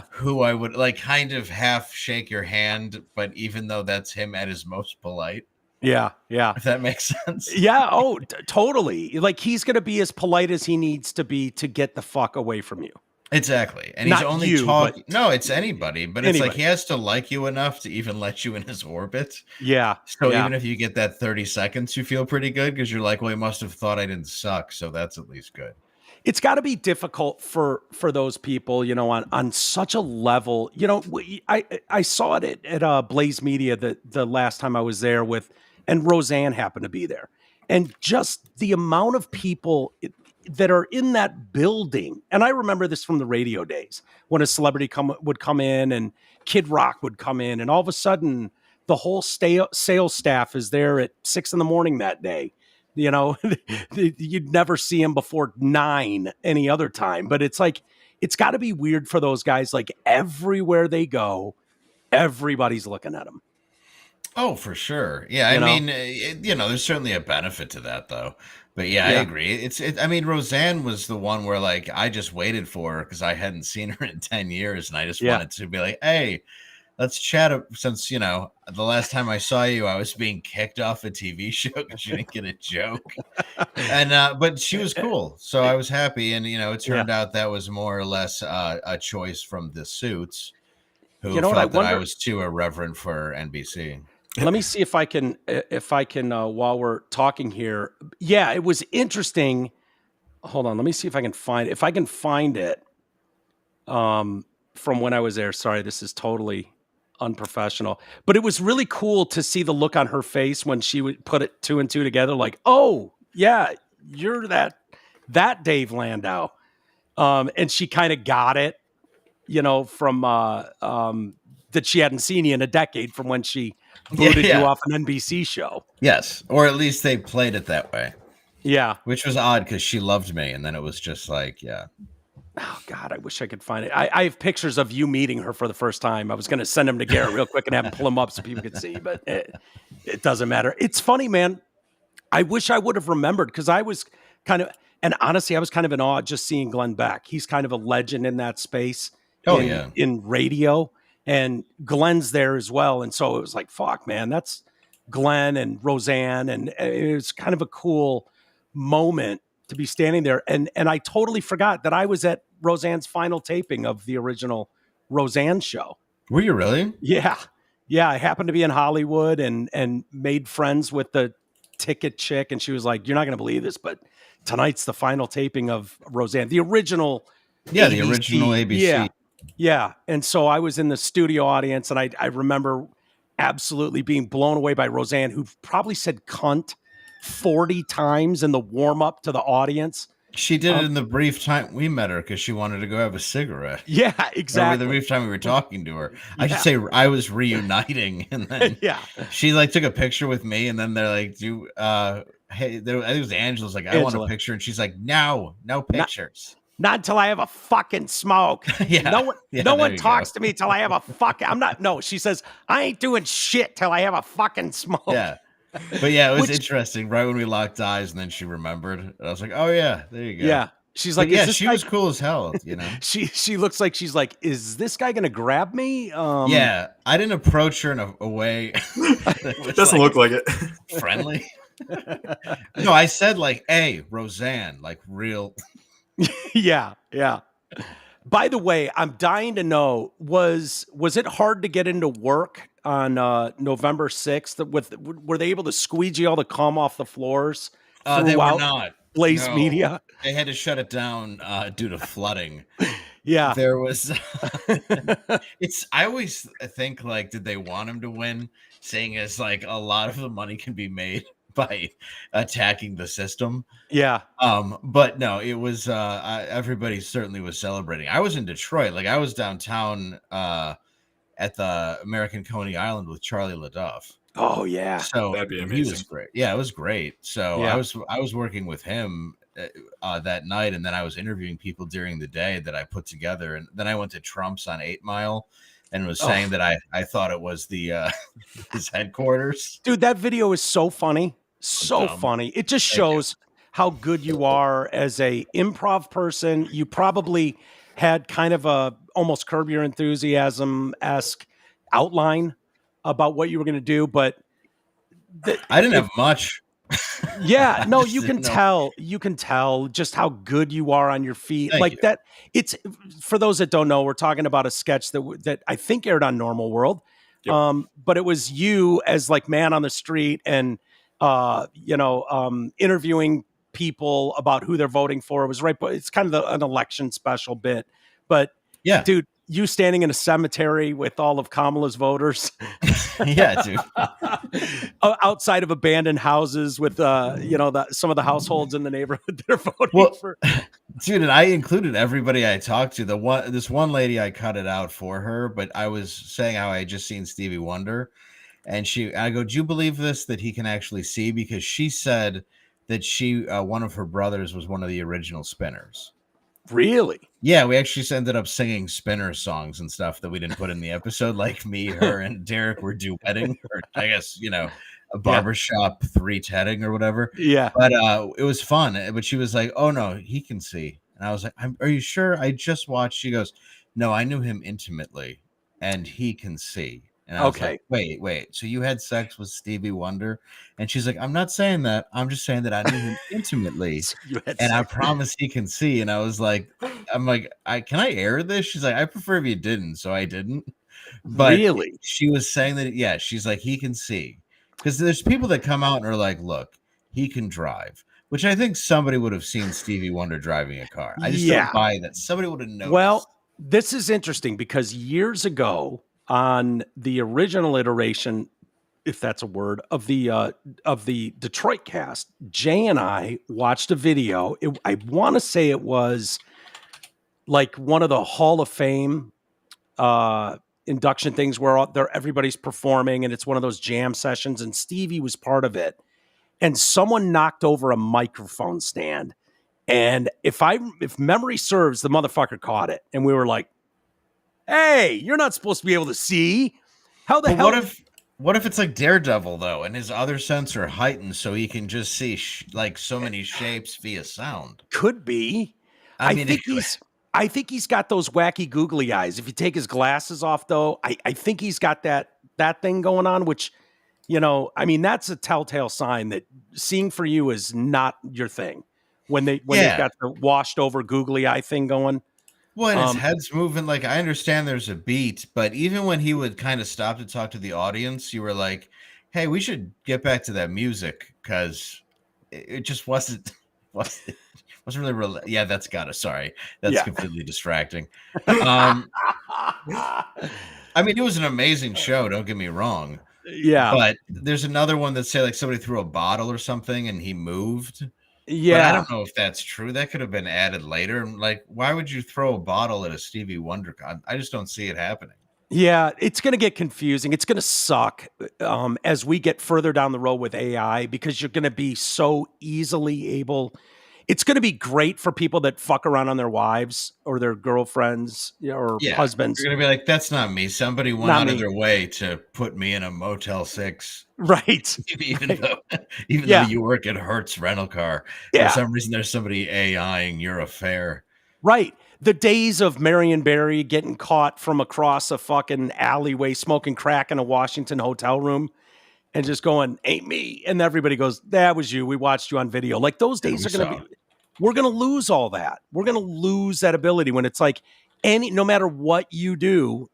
who I would like kind of half shake your hand, but even though that's him at his most polite. Yeah. If that makes sense. Yeah. Oh, totally. Like he's going to be as polite as he needs to be to get the fuck away from you. Exactly. And he's Not only you, but talking. No, it's anybody. But it's like anybody. he has to like you enough to even let you in his orbit. Yeah. So even if you get that 30 seconds, you feel pretty good because you're like, well, he must have thought I didn't suck. So that's at least good. It's got to be difficult for those people, you know, on such a level. You know, I saw it at Blaze Media the last time I was there and Roseanne happened to be there, and just the amount of people that are in that building. And I remember this from the radio days when a celebrity would come in and Kid Rock would come in, and all of a sudden the whole sales staff is there at 6 a.m. that day. You know, you'd never see him before 9 any other time. But it's like, it's got to be weird for those guys. Like everywhere they go, everybody's looking at them. Oh, for sure. Yeah. I mean, there's certainly a benefit to that, though. But yeah, I agree. I mean, Roseanne was the one where like I just waited for her because I hadn't seen her in 10 years. And I just wanted to be like, hey, let's chat since, the last time I saw you, I was being kicked off a TV show because you didn't get a joke. And, but she was cool. So I was happy. And, it turned out that was more or less a choice from the Suits who felt that I was too irreverent for NBC. Let me see if I can, while we're talking here. Yeah, it was interesting. Hold on. Let me see if I can find it. If I can find it from when I was there. Sorry, this is totally unprofessional, but it was really cool to see the look on her face when she would put it 2 and 2 together. Like, oh yeah, you're that Dave Landau. And she kind of got it, from that she hadn't seen you in a decade from when she booted you off an NBC show. Yes. Or at least they played it that way. Yeah. Which was odd because she loved me. And then it was just like, yeah. Oh God, I wish I could find it. I have pictures of you meeting her for the first time. I was going to send them to Garrett real quick and have him pull them up so people could see, but it doesn't matter. It's funny, man. I wish I would have remembered because I was and honestly, I was kind of in awe just seeing Glenn Beck. He's kind of a legend in that space. In radio, and Glenn's there as well. And so it was like, fuck, man, that's Glenn and Roseanne. And it was kind of a cool moment to be standing there. And I totally forgot that I was at Roseanne's final taping of the original Roseanne show. Were you really? Yeah. Yeah. I happened to be in Hollywood and made friends with the ticket chick. And she was like, you're not going to believe this, but tonight's the final taping of Roseanne, the original. Yeah. ABC. The original ABC. Yeah. Yeah. And so I was in the studio audience and I remember absolutely being blown away by Roseanne, who probably said cunt 40 times in the warm up to the audience. She did it in the brief time we met her because she wanted to go have a cigarette. Yeah, exactly. Remember the brief time we were talking to her. I should say I was reuniting, and then she like took a picture with me, and then they're like, "Do hey?" I think it was Angela's like, "I want a picture," and she's like, "No pictures." Not until I have a fucking smoke. No one talks to me till I have a fucking. She says I ain't doing shit till I have a fucking smoke. Yeah. But yeah, it was interesting. Right when we locked eyes, and then she remembered. And I was like, "Oh yeah, there you go." Yeah, she's like, she was cool as hell. She looks like she's like, "Is this guy gonna grab me?" Yeah, I didn't approach her in a way. It doesn't look like it. Friendly. No, I said like, "Hey, Roseanne," like real. Yeah. By the way, I'm dying to know, was it hard to get into work on November 6th? Were they able to squeegee all the cum off the floors? They were not. Blaze Media? They had to shut it down due to flooding. Yeah. There was I always think like, did they want him to win? Seeing as like a lot of the money can be made by attacking the system. Yeah. But no, it was everybody certainly was celebrating. I was in Detroit, like I was downtown at the American Coney Island with Charlie LaDuff. Oh yeah. So that'd be amazing. He was great. Yeah, it was great. So I was working with him that night, and then I was interviewing people during the day that I put together, and then I went to Trump's on 8 Mile. And was saying that I thought it was the his headquarters. Dude, that video is so funny. So funny. It just shows how good you are as a improv person. You probably had kind of a almost Curb Your Enthusiasm-esque outline about what you were going to do, but I didn't have much. Yeah, no, you can tell just how good you are on your feet. Thank you. That it's, for those that don't know, we're talking about a sketch that I think aired on Normal World. Yep. But it was you as like man on the street and interviewing people about who they're voting for. It was right, but it's kind of an election special bit. But yeah, dude, you standing in a cemetery with all of Kamala's voters. Yeah, dude. Outside of abandoned houses with some of the households in the neighborhood that are voting for. Dude, and I included everybody I talked to. This one lady, I cut it out for her, but I was saying how I had just seen Stevie Wonder, and I go, "Do you believe this, that he can actually see?" Because she said that one of her brothers was one of the original Spinners. Really? Yeah, we actually ended up singing Spinner songs and stuff that we didn't put in the episode, like me, her, and Derek were duetting, or I guess, a barbershop 3-tetting or whatever. Yeah. But it was fun. But she was like, "Oh, no, he can see." And I was like, "Are you sure?" I just watched. She goes, "No, I knew him intimately, and he can see." And I was like, wait. So you had sex with Stevie Wonder? And she's like, "I'm not saying that. I'm just saying that I knew him intimately, and I promise he can see." And I was like, "Can I air this?" She's like, "I prefer if you didn't." So I didn't. But really, she was saying that, yeah, she's like, he can see. Because there's people that come out and are like, "Look, he can drive," which I think somebody would have seen Stevie Wonder driving a car. I just don't buy that. Somebody would have noticed. Well, this is interesting because years ago on the original iteration, if that's a word, of the Detroit cast, Jay and I watched a video. I want to say it was like one of the Hall of Fame induction things where everybody's performing and it's one of those jam sessions, and Stevie was part of it. And someone knocked over a microphone stand. And if memory serves, the motherfucker caught it. And we were like, "Hey, you're not supposed to be able to see. How the hell?" What if it's like Daredevil, though, and his other sense are heightened so he can just see like so many shapes via sound? Could be. I think he's got those wacky googly eyes. If you take his glasses off, though, I think he's got that thing going on, which, that's a telltale sign that seeing for you is not your thing. When they've got the washed over googly eye thing going. Well, and his head's moving. Like, I understand there's a beat, but even when he would kind of stop to talk to the audience, you were like, "Hey, we should get back to that music," because it just wasn't really. Yeah, that's sorry. That's completely distracting. It was an amazing show. Don't get me wrong. Yeah. But there's another one that say like somebody threw a bottle or something and he moved. Yeah. But I don't know if that's true. That could have been added later. Like, why would you throw a bottle at a Stevie Wonder? I just don't see it happening. Yeah, it's going to get confusing. It's going to suck as we get further down the road with AI, because you're going to be so easily able. It's going to be great for people that fuck around on their wives or their girlfriends or husbands. You're going to be like, "That's not me. Somebody went out of their way to put me in a Motel 6. Right. Even though you work at Hertz rental car. For some reason, there's somebody AIing your affair. Right. The days of Marion Barry getting caught from across a fucking alleyway smoking crack in a Washington hotel room and just going, "Ain't me." And everybody goes, "That was you. We watched you on video." Like, those days are going to be, we're going to lose all that. We're going to lose that ability when it's like no matter what you do,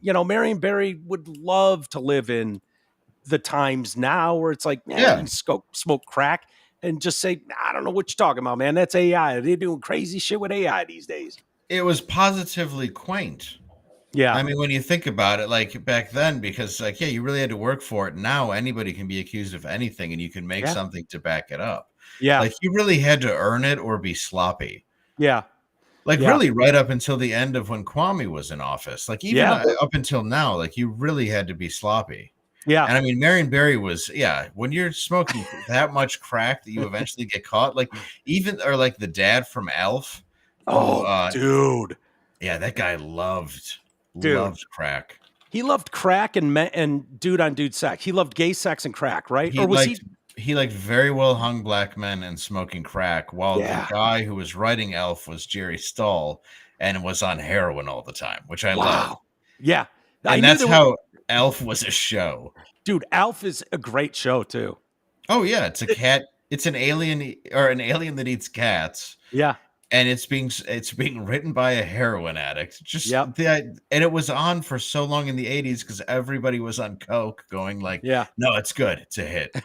Marion Barry would love to live in the times now where it's like, you can smoke crack and just say, "I don't know what you're talking about, man. That's AI. They're doing crazy shit with AI these days." It was positively quaint. Yeah. I mean, when you think about it, like back then, because like, you really had to work for it. Now anybody can be accused of anything and you can make something to back it up. Yeah. Like, you really had to earn it or be sloppy. Yeah. Like, really right up until the end of when Kwame was in office. Like, even up until now, like, you really had to be sloppy. Yeah. And I mean, Marion Barry was, when you're smoking that much crack that you eventually get caught, like, or like the dad from Elf. Oh, dude. Yeah, that guy loved crack. He loved crack and dude on dude sex. He loved gay sex and crack, right? He liked very well hung black men and smoking crack, while the guy who was writing Elf was Jerry Stahl and was on heroin all the time, which I love. Yeah. And that's how Elf was a show. Dude, Elf is a great show too. Oh yeah, it's a cat. It's an alien that eats cats. Yeah. And it's being written by a heroin addict. And it was on for so long in the 80s because everybody was on coke going like, yeah, no, it's good. It's a hit.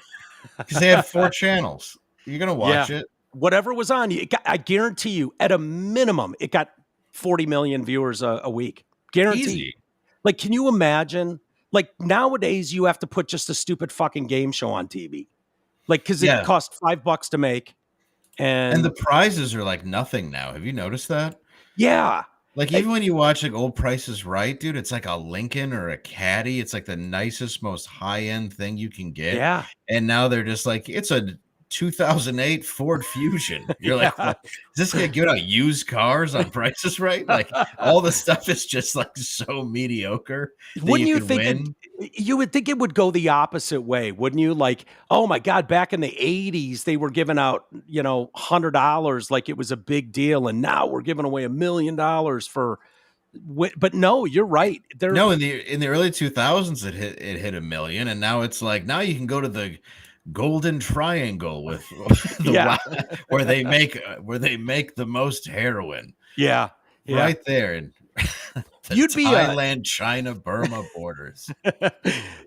Because they had 4 channels. You're going to watch it. Whatever was on, I guarantee you, at a minimum, it got 40 million viewers a week. Guaranteed. Easy. Like, can you imagine? Like, nowadays, you have to put just a stupid fucking game show on TV. Like, because it costs $5 to make. And the prizes are like nothing now. Have you noticed that? Yeah. Like, even when you watch like old Price is Right, dude, it's like a Lincoln or a Caddy. It's like the nicest, most high-end thing you can get. Yeah. And now they're just like, it's a 2008 Ford Fusion. You're like, what? Is this gonna give out used cars on Price is Right? Like, all the stuff is just like so mediocre. Wouldn't you think you would think it would go the opposite way, wouldn't you? Like, oh my God, back in the 80s, they were giving out, $100 like it was a big deal. And now we're giving away $1 million for, but no, you're right. No, in the early 2000s, it hit $1 million. And now it's like, now you can go to the Golden Triangle with where they make the most heroin. Yeah. Right there. And you'd be Thailand, China, Burma borders.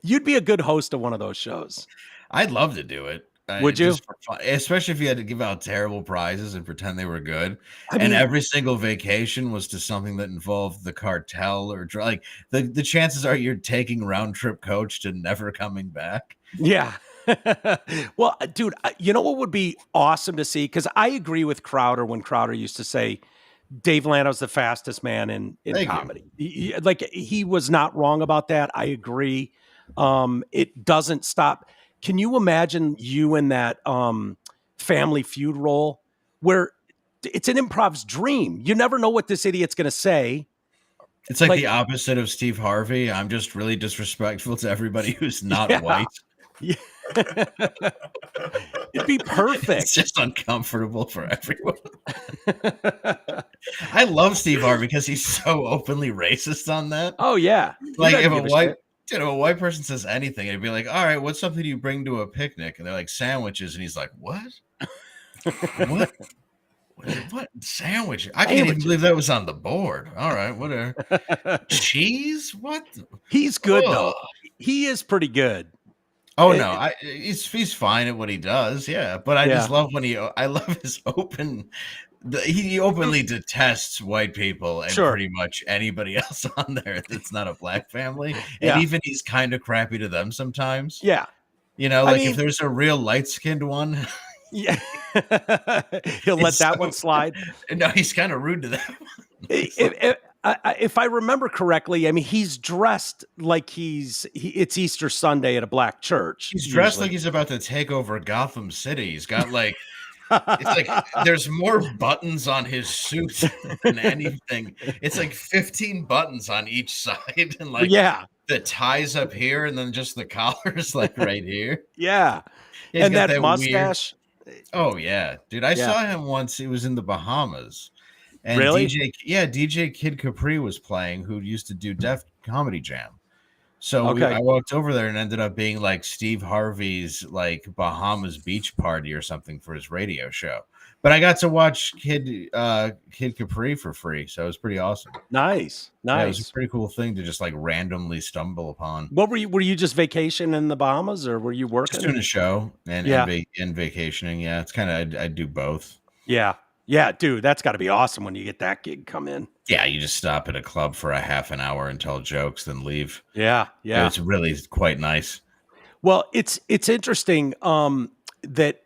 You'd be a good host of one of those shows. I'd love to do it. Would you? Especially if you had to give out terrible prizes and pretend they were good. And every single vacation was to something that involved the cartel or like the chances are you're taking round trip coach to never coming back. Yeah. Well, dude, you know what would be awesome to see? Because I agree with Crowder when Crowder used to say Dave Landau's the fastest man in comedy. He was not wrong about that. I agree. It doesn't stop. Can you imagine you in that Family Feud role where it's an improv's dream? You never know what this idiot's going to say. It's like the opposite of Steve Harvey. I'm just really disrespectful to everybody who's not white. Yeah. It'd be perfect. It's just uncomfortable for everyone. I love Steve Harvey because he's so openly racist on that. Oh yeah. Like if a white person says anything, it'd be like, all right, what's something you bring to a picnic? And they're like, sandwiches. And he's like, what? What sandwich? I can't even believe that was on the board. All right, whatever. Cheese? What? He's good though. He is pretty good. Oh no, he's fine at what he does, yeah. But I just love when I love his he openly detests white people and pretty much anybody else on there that's not a black family. And even he's kind of crappy to them sometimes. Yeah. If there's a real light-skinned one. Yeah. He'll let that one slide. No, he's kind of rude to them. If I remember correctly, I mean, he's dressed like it's Easter Sunday at a black church. He's dressed like he's about to take over Gotham City. He's got like, it's like there's more buttons on his suit than anything. It's like 15 buttons on each side. And like, the ties up here and then just the collars like right here. Yeah. And that mustache. Oh, yeah. Dude, I saw him once. He was in the Bahamas. And really? DJ Kid Capri was playing, who used to do Def Comedy Jam. So I walked over there and ended up being like Steve Harvey's like Bahamas beach party or something for his radio show. But I got to watch Kid Capri for free, so it was pretty awesome. Nice. Yeah, it was a pretty cool thing to just like randomly stumble upon. What were you just vacationing in the Bahamas, or were you working? Just doing a show and vacationing. Yeah, it's kind of I do both. Yeah, dude, that's got to be awesome when you get that gig come in. Yeah, you just stop at a club for a half an hour and tell jokes, then leave. Yeah. It's really quite nice. Well, it's interesting that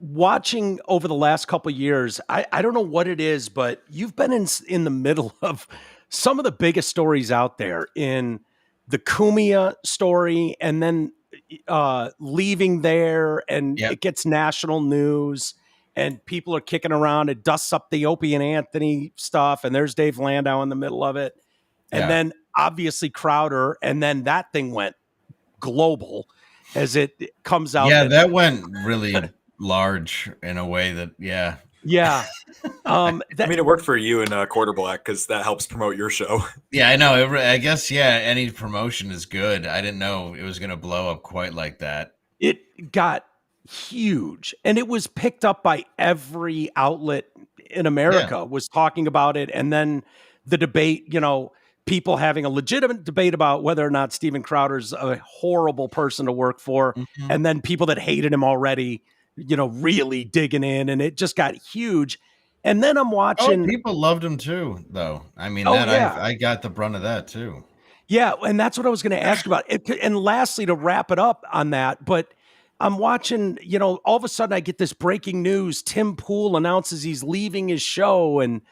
watching over the last couple of years, I don't know what it is, but you've been in the middle of some of the biggest stories out there, in the Cumia story, and then leaving there, and it gets national news. And people are kicking around. It dusts up the Opie and Anthony stuff. And there's Dave Landau in the middle of it. And then obviously Crowder. And then that thing went global as it comes out. Yeah, that went really large in a way that, Yeah. I mean, it worked for you in Quarter Black because that helps promote your show. Yeah, I know. I guess, yeah, any promotion is good. I didn't know it was going to blow up quite like that. It got huge, and it was picked up by every outlet in America was talking about it. And then the debate, people having a legitimate debate about whether or not Steven Crowder's a horrible person to work for. Mm-hmm. And then people that hated him already, really digging in, and it just got huge. And then I'm watching. People loved him too, though. I mean, I got the brunt of that too. Yeah, and that's what I was going to ask about. And lastly, to wrap it up on that, but I'm watching, all of a sudden I get this breaking news. Tim Pool announces he's leaving his show and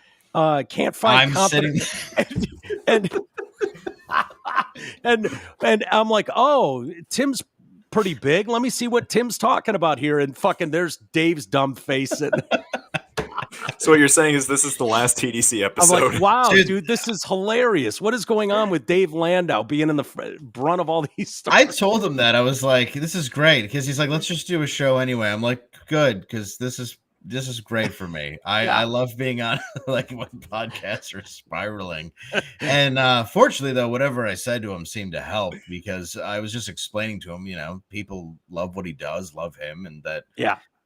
can't find confidence. And I'm like, oh, Tim's pretty big. Let me see what Tim's talking about here. And fucking there's Dave's dumb face. So what you're saying is this is the last TDC episode. I'm like, wow, dude, this is hilarious. What is going on with Dave Landau being in the brunt of all these stories? I told him that. I was like, this is great. Because he's like, let's just do a show anyway. I'm like, good, because this is great for me. I love being on like when podcasts are spiraling. And fortunately, though, whatever I said to him seemed to help, because I was just explaining to him, people love what he does, love him, and that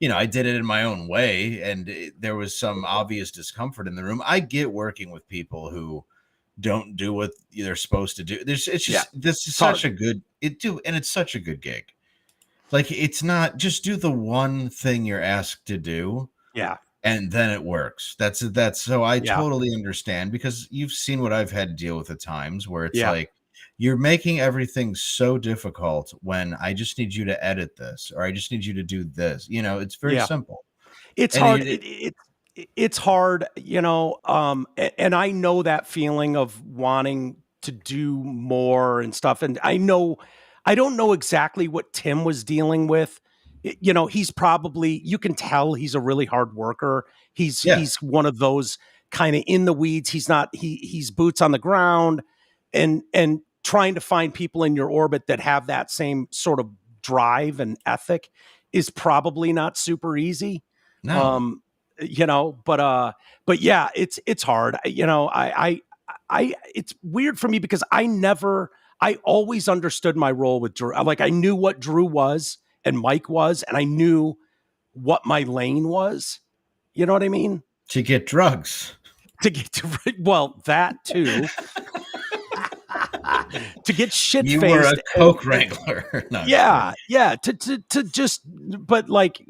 I did it in my own way, and there was some obvious discomfort in the room. I get working with people who don't do what they're supposed to do. This is such a good and it's such a good gig. Like, it's not just do the one thing you're asked to do. Yeah. And then it works. That's so I totally understand, because you've seen what I've had to deal with at times where it's like, you're making everything so difficult when I just need you to edit this, or I just need you to do this. It's very simple. It's hard. It's hard, and I know that feeling of wanting to do more and stuff. And I don't know exactly what Tim was dealing with. He's probably, you can tell he's a really hard worker. He's one of those kind of in the weeds. He's boots on the ground and trying to find people in your orbit that have that same sort of drive and ethic is probably not super easy. No. But yeah, it's hard. It's weird for me because I always understood my role with Drew. Like, I knew what Drew was and Mike was, and I knew what my lane was. You know what I mean? To get drugs. That too. To get shit faced. You were a coke wrangler. No, yeah. To just, but like,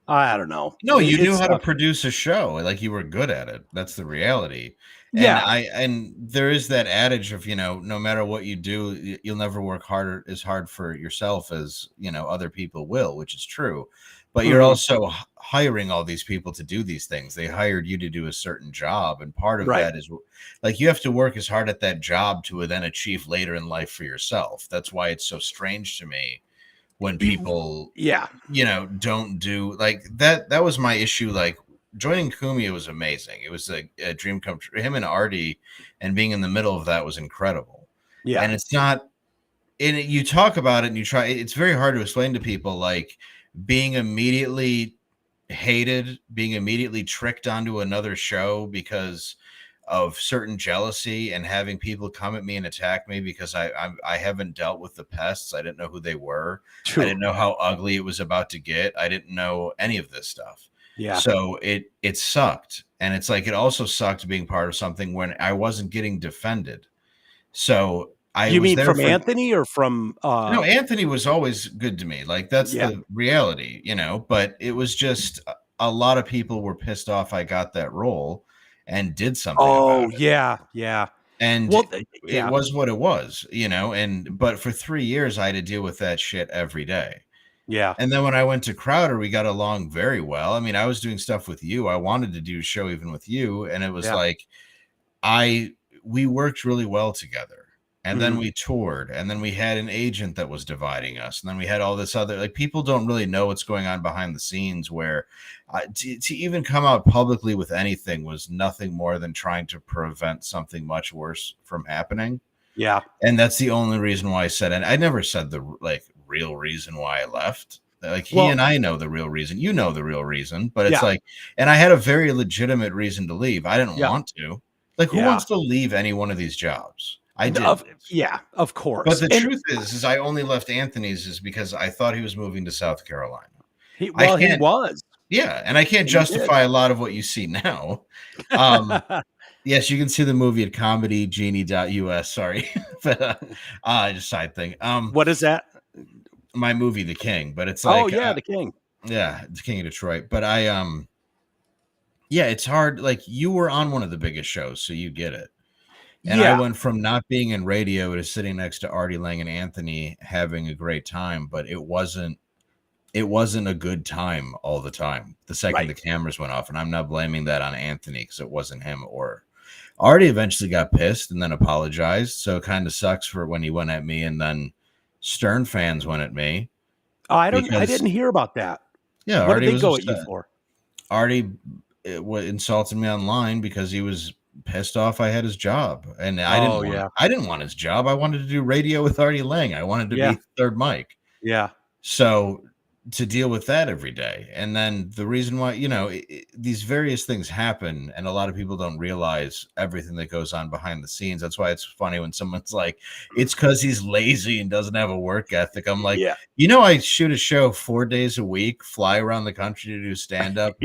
I don't know. No, you knew how to produce a show. Like, you were good at it. That's the reality. And there is that adage of, no matter what you do, you'll never work as hard for yourself as, other people will, which is true. But you're also hiring all these people to do these things. They hired you to do a certain job. And part of that is like, you have to work as hard at that job to then achieve later in life for yourself. That's why it's so strange to me when people, don't do like that. That was my issue. Like, joining Cumia was amazing. It was a dream come true. Him and Artie and being in the middle of that was incredible. Yeah. And it's not, and you talk about it and you try, it's very hard to explain to people, like, being immediately hated, being immediately tricked onto another show because of certain jealousy, and having people come at me and attack me because I haven't dealt with the pests. I didn't know who they were. True. I didn't know how ugly it was about to get. I didn't know any of this stuff. Yeah. So it sucked. And it's like, it also sucked being part of something when I wasn't getting defended. So you mean from Anthony or from no, Anthony was always good to me. Like, that's the reality, but it was just a lot of people were pissed off I got that role and did something about it. Yeah. And it was what it was, but for 3 years I had to deal with that shit every day. Yeah. And then when I went to Crowder, we got along very well. I mean, I was doing stuff with you. I wanted to do a show even with you. And it was like, we worked really well together. And then we toured, and then we had an agent that was dividing us. And then we had all this other, like, people don't really know what's going on behind the scenes, where to even come out publicly with anything was nothing more than trying to prevent something much worse from happening. Yeah. And that's the only reason why I said, and I never said the real reason why I left. Like he and I know the real reason. You know the real reason, but it's Yeah. like, and I had a very legitimate reason to leave. I didn't want to. Like, who wants to leave any one of these jobs? I did. Of course. But the truth is I only left Anthony's is because I thought he was moving to South Carolina. He was. Yeah, and I can't justify a lot of what you see now. Yes, you can see the movie at comedygenie.us. Sorry, but just side thing. What is that? My movie, The King, but it's like, The King. Yeah, The King of Detroit. But yeah, it's hard. Like, you were on one of the biggest shows, so you get it. And I went from not being in radio to sitting next to Artie Lang and Anthony having a great time, but it wasn't a good time all the time. The second the cameras went off, and I'm not blaming that on Anthony because it wasn't him. Or Artie eventually got pissed and then apologized, so it kind of sucks for when he went at me, and then Stern fans went at me. Oh, I didn't hear about that. Yeah, what did they go at you for? Artie insulted me online because he was pissed off I had his job, and I didn't want his job. I wanted to do radio with Artie Lang. I wanted to be third mic. Yeah. So to deal with that every day, and then the reason why, these various things happen, and a lot of people don't realize everything that goes on behind the scenes. That's why it's funny when someone's like, it's because he's lazy and doesn't have a work ethic. I'm like, I shoot a show 4 days a week, fly around the country to do stand-up.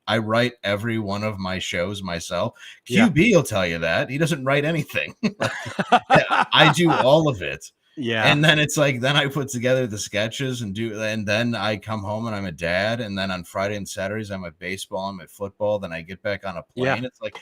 I write every one of my shows myself. QB will tell you that. He doesn't write anything. I do all of it. Yeah. And then it's like, then I put together the sketches and then I come home and I'm a dad. And then on Friday and Saturdays, I'm at baseball, I'm at football. Then I get back on a plane. Yeah. It's like,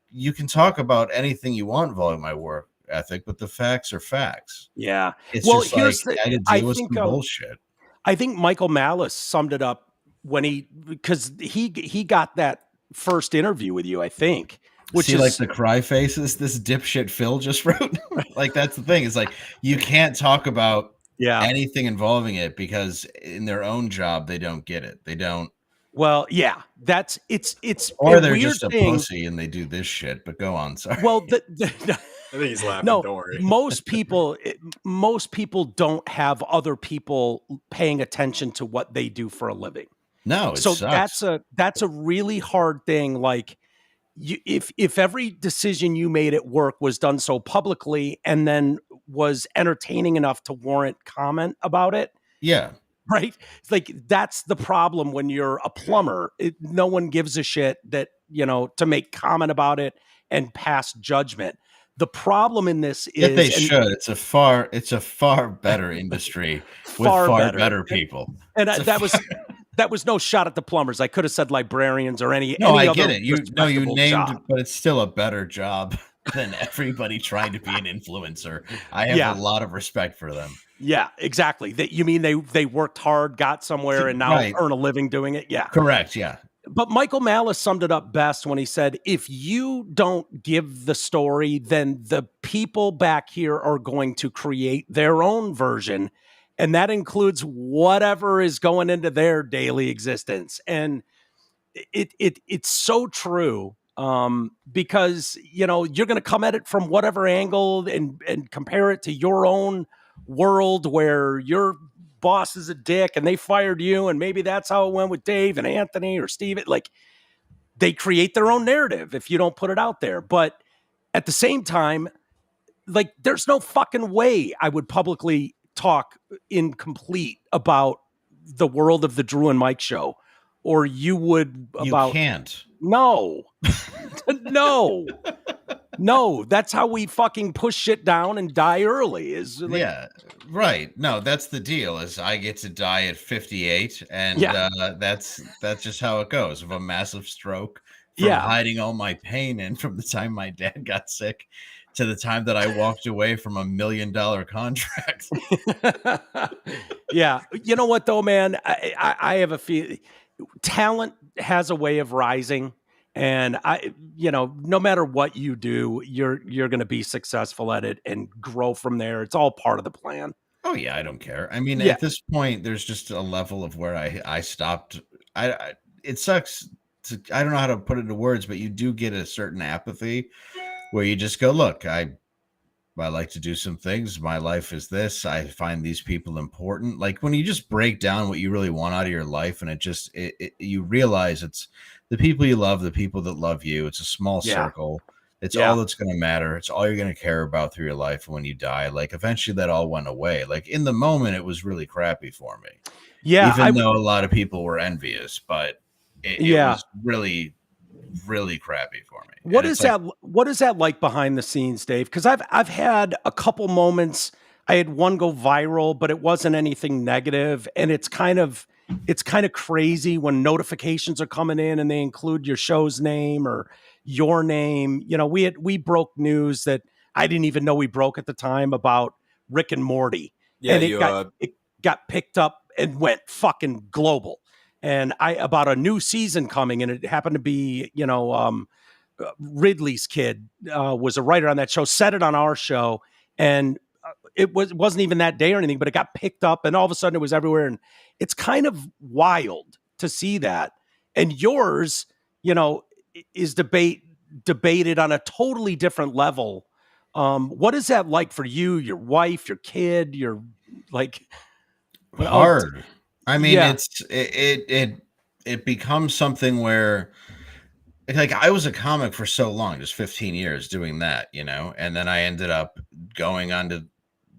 you can talk about anything you want involving my work ethic, but the facts are facts. Yeah. It's just like, I had to deal with some bullshit. I think Michael Malice summed it up because he got that first interview with you, I think. Which is like the cry faces this dipshit Phil just wrote. Like, that's the thing. It's like, you can't talk about anything involving it because in their own job they don't get it. They don't. Well, yeah, it's or they're just a pussy and they do this shit. But go on, sorry. Well, I think he's laughing. No, don't worry. most people don't have other people paying attention to what they do for a living. No, so sucks. that's a really hard thing. Like, if every decision you made at work was done so publicly and then was entertaining enough to warrant comment about it. Yeah. Right. It's like, that's the problem when you're a plumber. No one gives a shit that, to make comment about it and pass judgment. The problem in this is they should. It's a far better industry with far better people. And that was no shot at the plumbers. I could have said librarians or any. No, any I other get it. You named, job. But it's still a better job than everybody trying to be an influencer. I have a lot of respect for them. Yeah, exactly. That you mean they worked hard, got somewhere, and now earn a living doing it. Yeah, correct. Yeah. But Michael Malice summed it up best when he said, if you don't give the story, then the people back here are going to create their own version. And that includes whatever is going into their daily existence. And it's so true because, you're going to come at it from whatever angle and compare it to your own world where your boss is a dick and they fired you. And maybe that's how it went with Dave and Anthony or Steve. Like, they create their own narrative if you don't put it out there. But at the same time, like, there's no fucking way I would publicly talk incomplete about the world of the Drew and Mike show, or you would about. You can't. No, no. That's how we fucking push shit down and die early. Is like, yeah, right. No, that's the deal. Is I get to die at 58, and that's just how it goes. Of a massive stroke from hiding all my pain in from the time my dad got sick to the time that I walked away from $1 million contract. Yeah. You know what though, man? I have a feeling talent has a way of rising, and no matter what you do, you're going to be successful at it and grow from there. It's all part of the plan. Oh yeah. I don't care. I mean, at this point, there's just a level of where I stopped. It sucks. I don't know how to put it into words, but you do get a certain apathy where you just go, look, I like to do some things. My life is this. I find these people important. Like when you just break down what you really want out of your life, and you realize it's the people you love, the people that love you. It's a small circle. It's all that's going to matter. It's all you're going to care about through your life. And when you die, like eventually that all went away. Like in the moment, it was really crappy for me. Yeah. Even though a lot of people were envious, but it was really, really crappy for me. What is that like behind the scenes, Dave? Because I've had a couple moments. I had one go viral, but it wasn't anything negative. And it's kind of crazy when notifications are coming in and they include your show's name or your name. You know, we broke news that I didn't even know we broke at the time about Rick and Morty. Yeah, and it got picked up and went fucking global. And about a new season coming, and it happened to be, Ridley's kid was a writer on that show, said it on our show, and it wasn't even that day or anything, but it got picked up, and all of a sudden it was everywhere, and it's kind of wild to see that. And yours, is debated on a totally different level. What is that like for you, your wife, your kid, your like? Hard. I mean, it becomes something where, like, I was a comic for so long, just 15 years doing that, and then I ended up going on to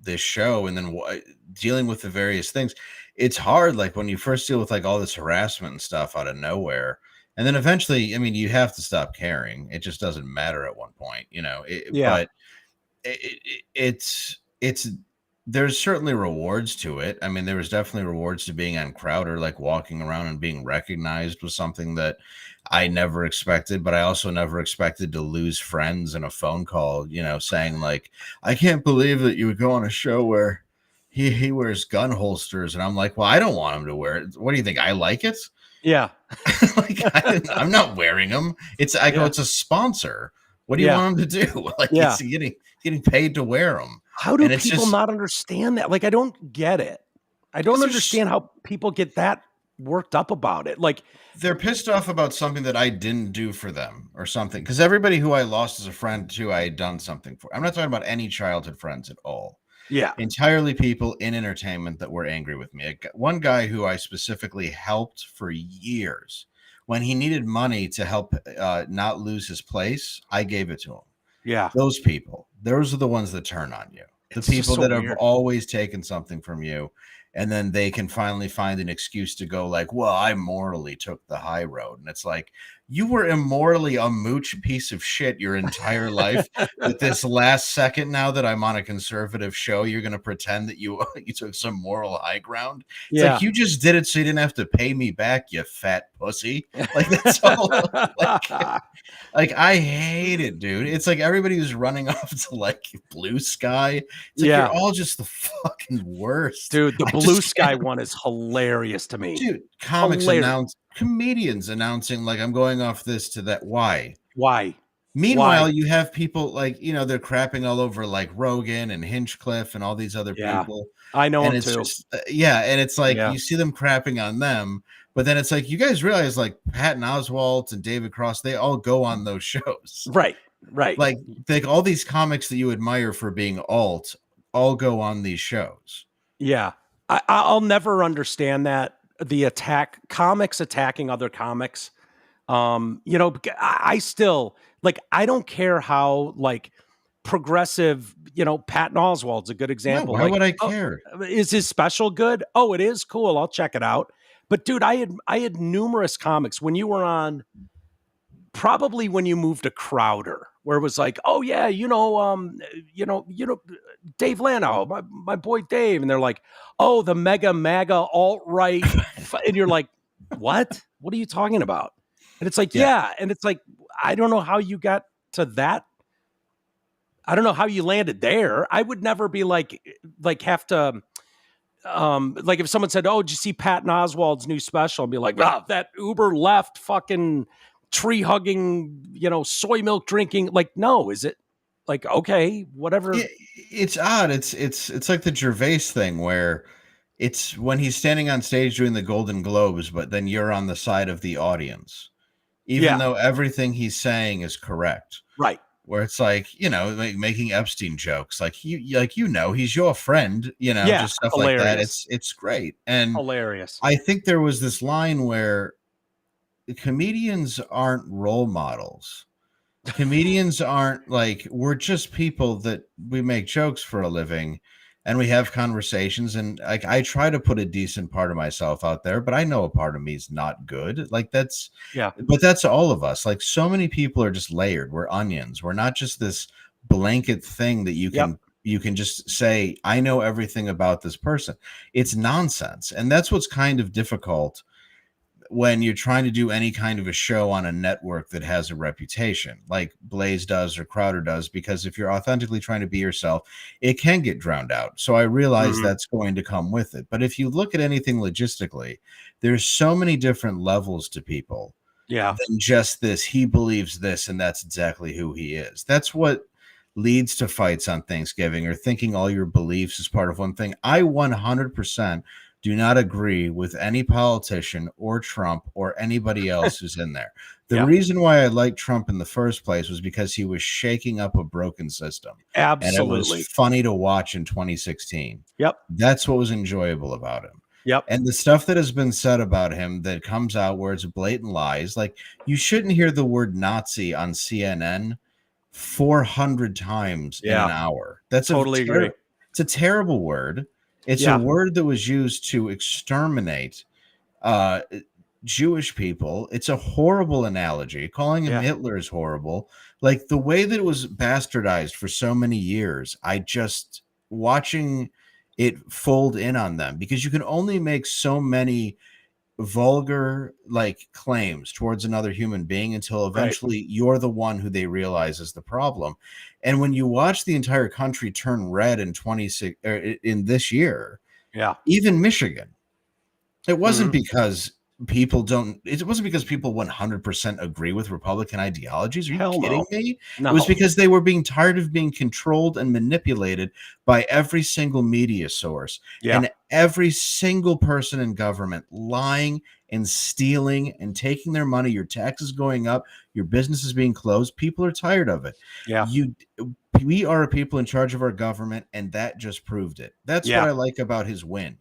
this show and then dealing with the various things. It's hard, like when you first deal with like all this harassment and stuff out of nowhere, and then eventually, I mean, you have to stop caring. It just doesn't matter at one point, But it's there's certainly rewards to it. I mean, there was definitely rewards to being on Crowder, like walking around and being recognized was something that I never expected, but I also never expected to lose friends in a phone call, saying like, I can't believe that you would go on a show where he wears gun holsters. And I'm like, well, I don't want him to wear it. What do you think? I like it. Yeah. Like I'm not wearing them. It's a sponsor. What do you want him to do? Like it's getting paid to wear them. How do people not understand that? Like, I don't get it. I don't understand how people get that worked up about it. Like, they're pissed off about something that I didn't do for them or something. Because everybody who I lost as a friend to, I had done something for. I'm not talking about any childhood friends at all. Yeah. Entirely people in entertainment that were angry with me. One guy who I specifically helped for years, when he needed money to help not lose his place, I gave it to him. Yeah. Those people, those are the ones that turn on you. The people that have always taken something from you, and then they can finally find an excuse to go like, well, I morally took the high road. And it's like, you were immorally a mooch piece of shit your entire life. But this last second, now that I'm on a conservative show, you're going to pretend that you took some moral high ground. It's like, you just did it so you didn't have to pay me back, you fat pussy. Like, that's all. Like, I hate it, dude. It's like everybody who's running off to like Blue Sky. It's like, you're all just the fucking worst. Dude, the Blue Sky one is hilarious to me. Dude, comedians announcing like, I'm going off this to that. Why? Meanwhile, you have people like, they're crapping all over like Rogan and Hinchcliffe and all these other people. I know and them it's too. Just, and it's like you see them crapping on them, but then it's like, you guys realize like Patton Oswalt and David Cross, they all go on those shows. Right. Like all these comics that you admire for being alt all go on these shows. Yeah. I'll never understand that. The comics attacking other comics. I still like, I don't care how like progressive, Patton Oswalt's a good example. No, why would I care? Is his special good? Oh, it is cool. I'll check it out. But dude, I had numerous comics when you were on, probably when you moved to Crowder, where it was like, oh yeah, Dave Landau, my boy Dave, and they're like, oh, the MAGA alt-right, and you're like, what are you talking about? And it's like, and it's like, I don't know how you got to that. I don't know how you landed there. I would never be like have to, like if someone said, oh, did you see Patton Oswalt's new special? I'd be like, that uber left fucking tree hugging, soy milk drinking. Like, no, is it like, okay, whatever. It's odd. It's like the Gervais thing where it's when he's standing on stage doing the Golden Globes, but then you're on the side of the audience, even though everything he's saying is correct. Right. where it's like, making Epstein jokes, like he's your friend, just stuff hilarious. like that. It's great. And hilarious. I think there was this line where comedians aren't role models. Comedians aren't like, we're just people that we make jokes for a living and we have conversations. And like, I try to put a decent part of myself out there, but I know a part of me is not good. Like but that's all of us. Like, so many people are just layered. We're onions. We're not just this blanket thing that you can just say, I know everything about this person. It's nonsense. And that's what's kind of difficult when you're trying to do any kind of a show on a network that has a reputation like Blaze does or Crowder does, because if you're authentically trying to be yourself, it can get drowned out. So I realize that's going to come with it. But if you look at anything logistically, there's so many different levels to people than just this, he believes this, and that's exactly who he is. That's what leads to fights on Thanksgiving, or thinking all your beliefs is part of one thing. I 100% do not agree with any politician or Trump or anybody else who's in there. The reason why I liked Trump in the first place was because he was shaking up a broken system. Absolutely. And it was funny to watch in 2016. Yep. That's what was enjoyable about him. Yep. And the stuff that has been said about him that comes out where it's blatant lies, like you shouldn't hear the word Nazi on CNN 400 times in an hour. That's totally agree. It's a terrible word. It's a word that was used to exterminate Jewish people. It's a horrible analogy. Calling him Hitler is horrible. Like the way that it was bastardized for so many years, I just watching it fold in on them, because you can only make so many vulgar like claims towards another human being until eventually you're the one who they realize is the problem. And when you watch the entire country turn red in in this year, even Michigan, it wasn't because people it wasn't because people 100% agree with Republican ideologies. Are you kidding me? No. It was because they were being tired of being controlled and manipulated by every single media source and every single person in government lying and stealing and taking their money. Your taxes going up, your businesses being closed. People are tired of it. We are people in charge of our government, and that just proved it. That's what I like about his win.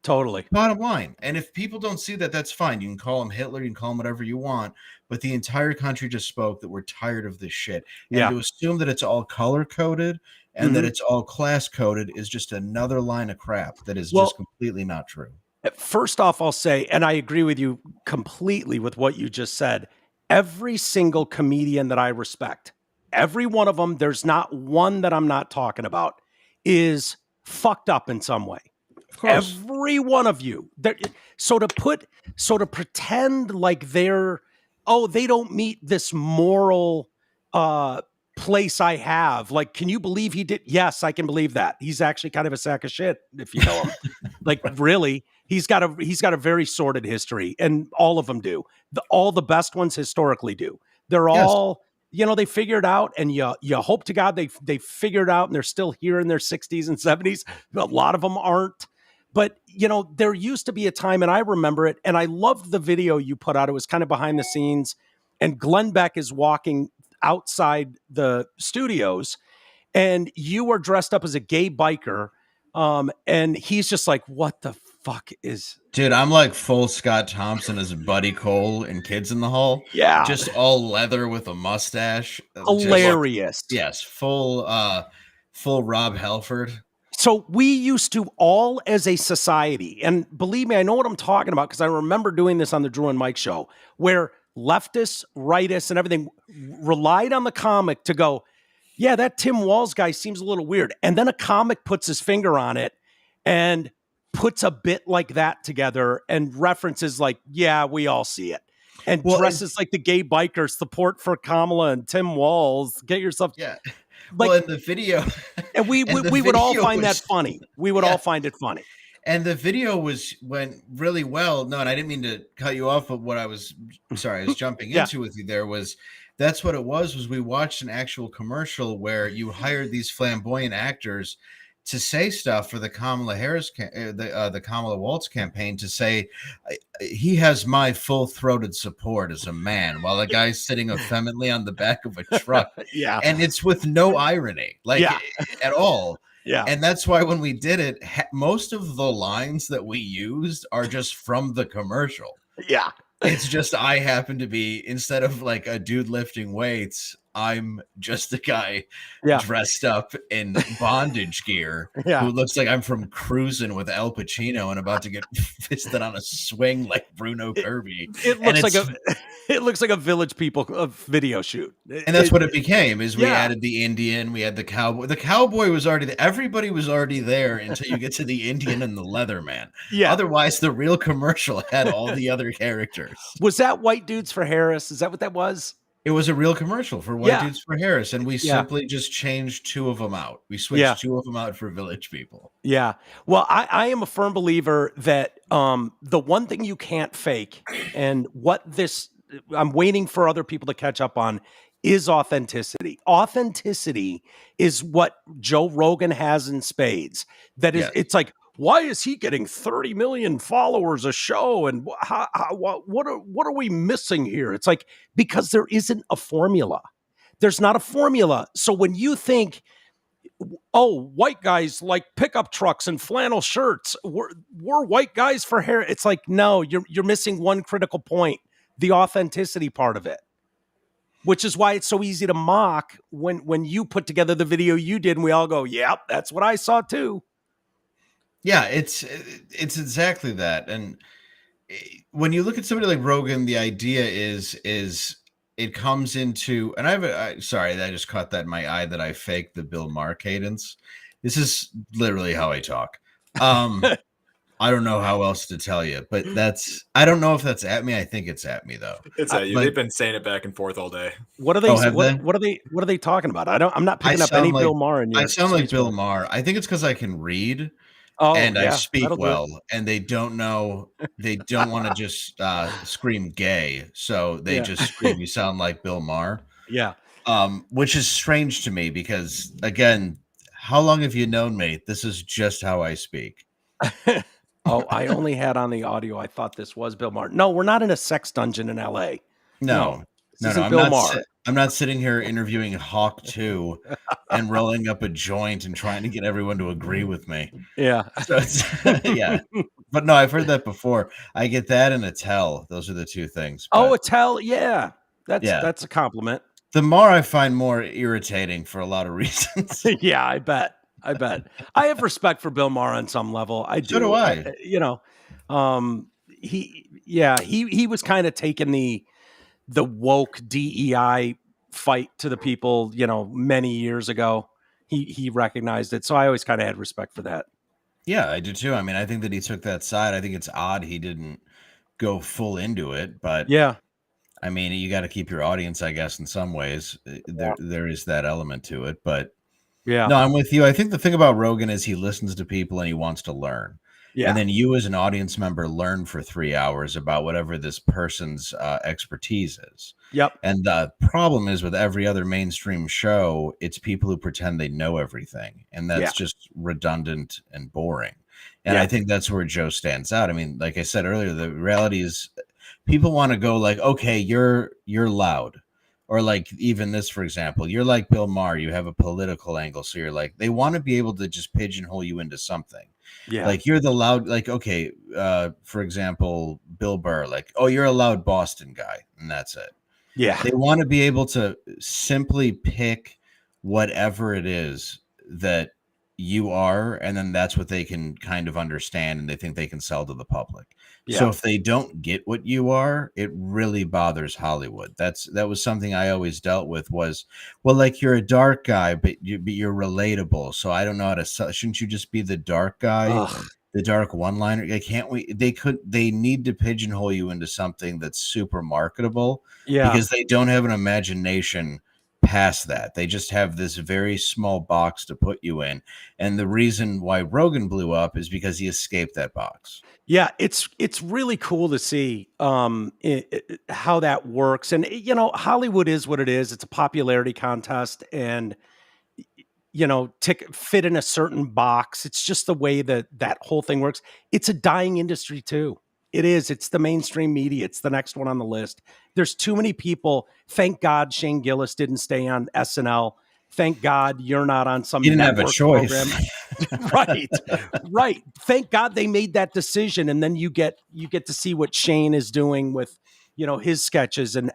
Totally. Bottom line. And if people don't see that, that's fine. You can call him Hitler, you can call him whatever you want, but the entire country just spoke that we're tired of this shit. And to assume that it's all color coded and that it's all class coded is just another line of crap that is just completely not true. First off, I'll say, and I agree with you completely with what you just said, every single comedian that I respect, every one of them, there's not one that I'm not talking about, is fucked up in some way. Every one of you. So to pretend like they don't meet this moral place I have. Like, can you believe he did? Yes, I can believe that. He's actually kind of a sack of shit if you know him. Like, really, he's got a very sordid history, and all of them do. All the best ones historically do. They're all, they figure it out, and you hope to God they figure it out, and they're still here in their 60s and 70s. A lot of them aren't. But, there used to be a time, and I remember it, and I loved the video you put out. It was kind of behind the scenes, and Glenn Beck is walking outside the studios, and you are dressed up as a gay biker, and he's just like, what the fuck is... Dude, I'm like full Scott Thompson as Buddy Cole in Kids in the Hall. Yeah. Just all leather with a mustache. Hilarious. Full Rob Halford. So we used to all as a society, and believe me, I know what I'm talking about because I remember doing this on the Drew and Mike show, where leftists, rightists, and everything relied on the comic to go, yeah, that Tim Walz guy seems a little weird. And then a comic puts his finger on it and puts a bit like that together and references like, yeah, we all see it. And dresses like the gay bikers, support for Kamala and Tim Walz. Get yourself... Yeah. Like, in the video, and we would all find that funny. We would all find it funny. And the video went really well. No, and I didn't mean to cut you off, but what I was jumping into with you there that's what it was we watched an actual commercial where you hired these flamboyant actors to say stuff for the Kamala Harris, the Kamala Waltz campaign, to say he has my full-throated support as a man, while a guy's sitting effeminately on the back of a truck. Yeah, and it's with no irony, at all. Yeah, and that's why when we did it, most of the lines that we used are just from the commercial. Yeah. It's just I happen to be, instead of like a dude lifting weights, I'm just a guy dressed up in bondage gear who looks like I'm from Cruising with Al Pacino and about to get fisted on a swing like Bruno Kirby. It looks like a Village People video shoot. And that's what it became, is we added the Indian, we had the cowboy. The cowboy was already there. Everybody was already there until you get to the Indian and the Leatherman. Yeah. Otherwise, the real commercial had all the other characters. Was that White Dudes for Harris? Is that what that was? It was a real commercial for White Dudes for Harris, and we simply just changed 2 of them out. We switched 2 of them out for Village People. Yeah. Well, I am a firm believer that the one thing you can't fake, and I'm waiting for other people to catch up on, is authenticity. Authenticity is what Joe Rogan has in spades. That is, it's like, why is he getting 30 million followers a show? And what are we missing here? It's like, because there isn't a formula. There's not a formula. So when you think, oh, white guys like pickup trucks and flannel shirts, we're white guys for hair. It's like, no, you're missing one critical point, the authenticity part of it, which is why it's so easy to mock when you put together the video you did and we all go, yep, that's what I saw too. Yeah, it's exactly that. And when you look at somebody like Rogan, the idea is it comes into, and sorry, I just caught that in my eye that I faked the Bill Maher cadence. This is literally how I talk. I don't know how else to tell you, but I don't know if that's at me. I think it's at me though. It's at you. They've been saying it back and forth all day. What are they? What are they talking about? I'm not picking up any Bill Maher in your. I sound like Bill Maher. I think it's because I can read. I speak well, and they don't know. They don't want to just scream gay, so they just scream. You sound like Bill Maher. Yeah. Which is strange to me because, again, how long have you known me? This is just how I speak. Oh, I only had on the audio. I thought this was Bill Maher. No, we're not in a sex dungeon in L.A. No. I'm not sitting here interviewing Hawk 2 and rolling up a joint and trying to get everyone to agree with me. Yeah. So yeah. But no, I've heard that before. I get that and a tell. Those are the 2 things. But, a tell. Yeah. That's a compliment. The Maher I find more irritating for a lot of reasons. Yeah, I bet. I have respect for Bill Maher on some level. I do. So do I. He was kind of taking the woke DEI fight to the people, many years ago. He recognized it. So I always kind of had respect for that. Yeah, I do too. I mean, I think that he took that side. I think it's odd he didn't go full into it, but yeah, I mean, you got to keep your audience, I guess, in some ways. There is that element to it, but yeah, no, I'm with you. I think the thing about Rogan is he listens to people and he wants to learn. Yeah. And then you as an audience member learn for 3 hours about whatever this person's expertise is. Yep. And the problem is with every other mainstream show, it's people who pretend they know everything. And that's just redundant and boring. And I think that's where Joe stands out. I mean, like I said earlier, the reality is people want to go like, okay, you're loud. Or like even this, for example, you're like Bill Maher, you have a political angle. So you're like, they want to be able to just pigeonhole you into something. Yeah. Like you're the loud, like, okay, for example, Bill Burr, like, oh, you're a loud Boston guy. And that's it. Yeah. They want to be able to simply pick whatever it is that you are. And then that's what they can kind of understand. And they think they can sell to the public. Yeah. So if they don't get what you are, it really bothers Hollywood. That was something I always dealt with was, well, like you're a dark guy, but you're relatable. So I don't know how to sell. Shouldn't you just be the dark guy, the dark one-liner? They need to pigeonhole you into something that's super marketable because they don't have an imagination past that. They just have this very small box to put you in. And the reason why Rogan blew up is because he escaped that box. Yeah, it's really cool to see how that works. And, Hollywood is what it is. It's a popularity contest. And, fit in a certain box. It's just the way that whole thing works. It's a dying industry too. It is. It's the mainstream media. It's the next one on the list. There's too many people. Thank God Shane Gillis didn't stay on SNL. Thank God you're not on some didn't have a choice. Program. Right. Thank God they made that decision. And then you get to see what Shane is doing with, his sketches and,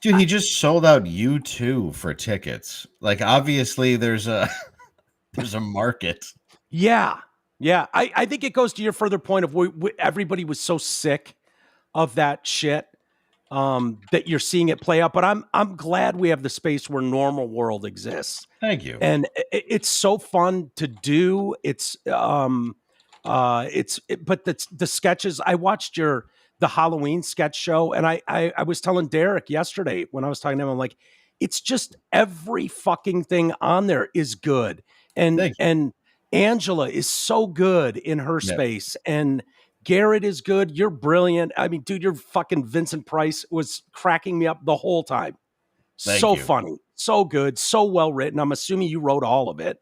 Dude, he just sold out U2 for tickets. Like, obviously there's a market. Yeah. Yeah. I think it goes to your further point of everybody was so sick of that shit that you're seeing it play out. But I'm glad we have the space where normal world exists. Thank you. And it's so fun to do. But the sketches, I watched the Halloween sketch show. And I was telling Derek yesterday when I was talking to him, I'm like, it's just every fucking thing on there is good. And Angela is so good in her space. And Garrett is good. You're brilliant. I mean, dude, your fucking Vincent Price was cracking me up the whole time. Thank you. Funny, so good, so well written. I'm assuming you wrote all of it.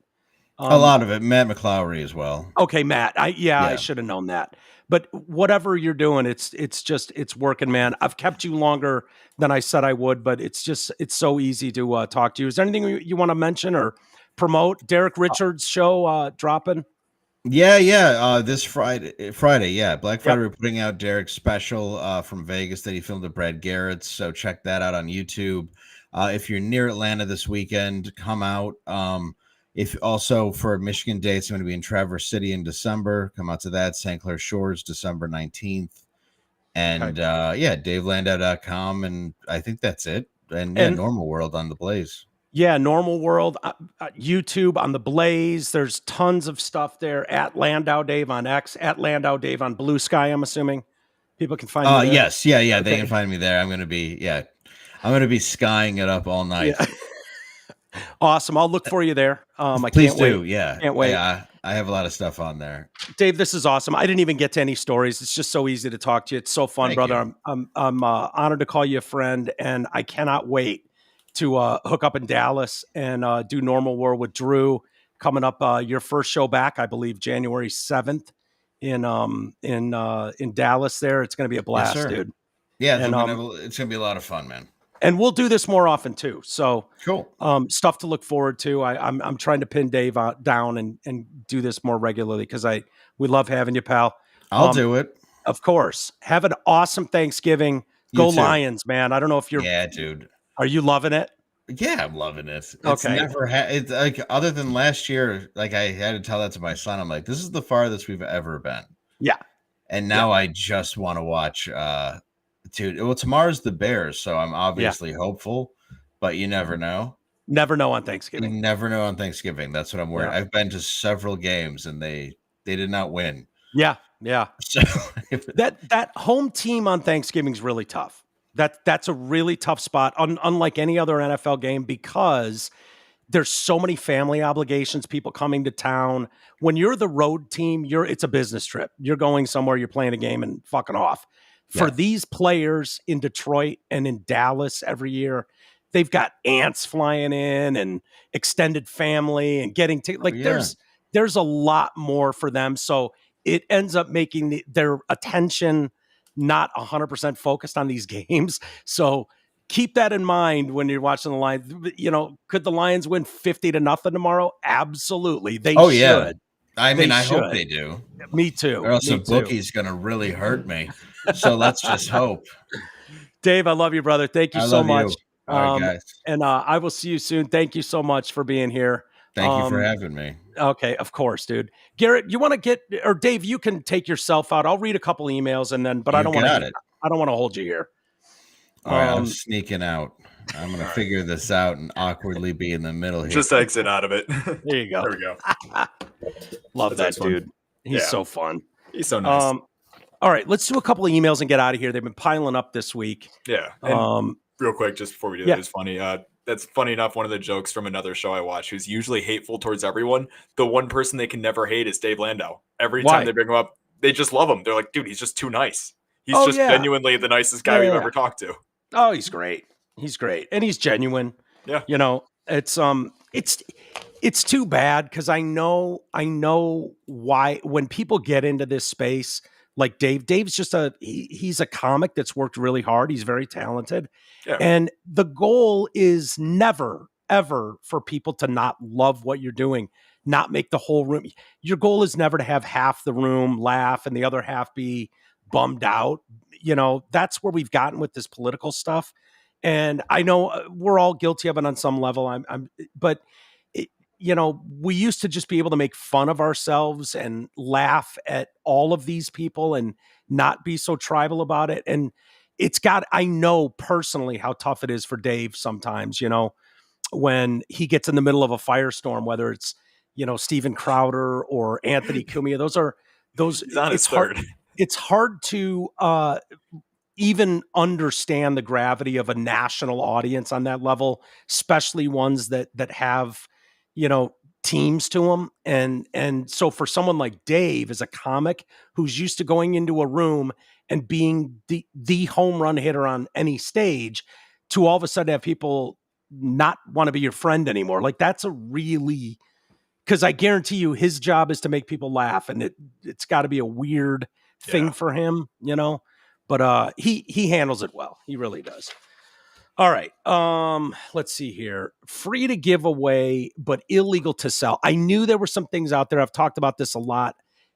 A lot of it. Matt McClowry as well. Okay, Matt. I should have known that. But whatever you're doing, it's working, man. I've kept you longer than I said I would, but it's so easy to talk to you. Is there anything you want to mention or promote? Derek Richards' show dropping? Yeah. This Friday. Yeah. Black Friday, we're putting out Derek's special from Vegas that he filmed at Brad Garrett's. So check that out on YouTube. If you're near Atlanta this weekend, come out. If also for Michigan dates, I'm going to be in Traverse City in December. Come out to that. St. Clair Shores, December 19th. And DaveLandau.com. And I think that's it. And Normal World on the Blaze. Yeah, Normal World, YouTube on the Blaze. There's tons of stuff there. At Landau Dave on X, at Landau Dave on Blue Sky, I'm assuming. People can find me there. Yes. Yeah. Okay. They can find me there. I'm going to be skying it up all night. Yeah. Awesome. I'll look for you there. Please do. Wait. Yeah. Can't wait. Yeah, I have a lot of stuff on there. Dave, this is awesome. I didn't even get to any stories. It's just so easy to talk to you. It's so fun, brother. I'm honored to call you a friend, and I cannot wait to hook up in Dallas and do Normal World with Drew coming up. Your first show back, I believe, January 7th in Dallas. There, it's going to be a blast, dude. Yeah, it's going to be a lot of fun, man. And we'll do this more often too. So cool. Stuff to look forward to. I'm trying to pin Dave down and do this more regularly because we love having you, pal. I'll do it. Of course. Have an awesome Thanksgiving. Go Lions, man. I don't know if you're. Yeah, dude. Are you loving it? Yeah, I'm loving it. It's never it's like other than last year. Like I had to tell that to my son. I'm like, this is the farthest we've ever been. Yeah. And now I just want to watch. Dude, well, tomorrow's the Bears, so I'm obviously hopeful, but you never know. Never know on Thanksgiving. You never know on Thanksgiving. That's what I'm worried. Yeah. I've been to several games and they did not win. Yeah. So that home team on Thanksgiving is really tough. That's a really tough spot, unlike any other NFL game, because there's so many family obligations, people coming to town. When you're the road team, it's a business trip. You're going somewhere, you're playing a game and fucking off. For these players in Detroit and in Dallas every year, they've got aunts flying in and extended family and getting there's a lot more for them. So it ends up making their attention not 100% focused on these games. So keep that in mind when you're watching the Lions. Could the Lions win 50-0 tomorrow? Absolutely. They should. Yeah. I mean, I hope they do. Me too. Or else the bookie's going to really hurt me. So let's just hope. Dave, I love you, brother. Thank you so much. All right, guys. And I will see you soon. Thank you so much for being here. Thank you for having me. Okay, of course, dude. Garrett, you want to or Dave, you can take yourself out. I'll read a couple emails but I don't want to hold you here. All right, I'm sneaking out. I'm going to figure this out and awkwardly be in the middle here. Just exit out of it. There you go. There we go. Love that dude. He's so fun. He's so nice. All right, let's do a couple of emails and get out of here. They've been piling up this week. Yeah. And real quick, just before we do that, it's funny. That's funny enough. One of the jokes from another show I watch, who's usually hateful towards everyone. The one person they can never hate is Dave Landau. Every time they bring him up, they just love him. They're like, dude, he's just too nice. He's genuinely the nicest guy we've ever talked to. Oh, he's great. He's great. And he's genuine. Yeah. It's It's too bad because I know why when people get into this space, like Dave's just he's a comic that's worked really hard. He's very talented. Yeah. And the goal is never, ever for people to not love what you're doing, not make the whole room. Your goal is never to have half the room laugh and the other half be bummed out. You know, that's where we've gotten with this political stuff. And I know we're all guilty of it on some level. But you know, we used to just be able to make fun of ourselves and laugh at all of these people and not be so tribal about it. And I know personally how tough it is for Dave sometimes, you know, when he gets in the middle of a firestorm, whether it's, you know, Steven Crowder or Anthony Cumia, it's hard to even understand the gravity of a national audience on that level, especially ones that have, you know, teams to them. And so for someone like Dave as a comic who's used to going into a room and being the home run hitter on any stage, to all of a sudden have people not want to be your friend anymore. Like that's because I guarantee you his job is to make people laugh, and it's got to be a weird thing for him, you know, but he handles it well. He really does. All right. Let's see here. Free to give away, but illegal to sell. I knew there were some things out there. I've talked about this a lot.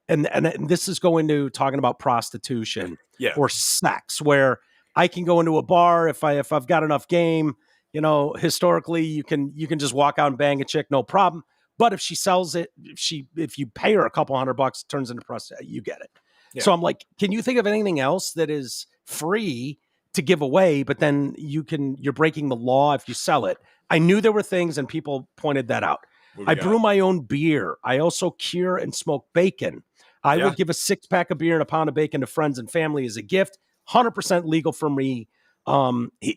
And this is going to talking about prostitution or sex, where I can go into a bar if I've got enough game, you know, historically you can just walk out and bang a chick, no problem. But if she sells it, if you pay her a couple $100, it turns into prostitution, you get it. Yeah. So I'm like, can you think of anything else that is free to give away, but then you're breaking the law if you sell it? I knew there were things, and people pointed that out. I brew my own beer. I also cure and smoke bacon. I would give a 6-pack of beer and a pound of bacon to friends and family as a gift. 100% legal for me,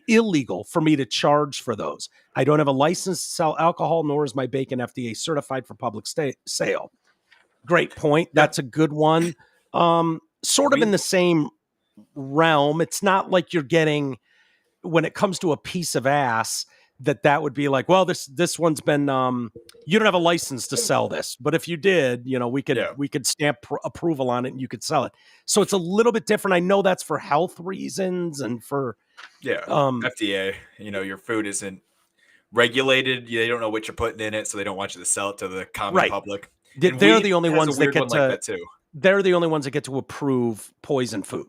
illegal for me to charge for those. I don't have a license to sell alcohol, nor is my bacon FDA certified for public sale. Great point. That's a good one. Sort of in the same realm. It's not like you're getting, when it comes to a piece of ass, that would be like, well, this one's been, you don't have a license to sell this, but if you did, you know, we could stamp approval on it and you could sell it. So it's a little bit different. I know that's for health reasons and for FDA, you know, your food isn't regulated. They don't know what you're putting in it, so they don't want you to sell it to the common public. They're the only ones that get to, they're the only ones that get to approve poison food.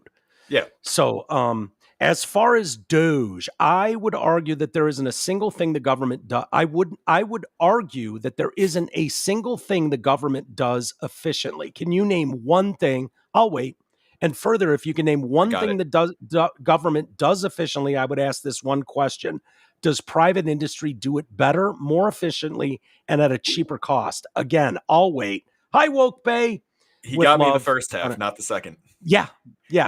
Yeah. So, as far as Doge, I would argue that there isn't a single thing the government does. I would argue that there isn't a single thing the government does efficiently. Can you name one thing? I'll wait. And further, if you can name one thing that government does efficiently, I would ask this one question. Does private industry do it better, more efficiently, and at a cheaper cost? Again, I'll wait. Hi, Woke Bay. He got me the first half, not the second. Yeah.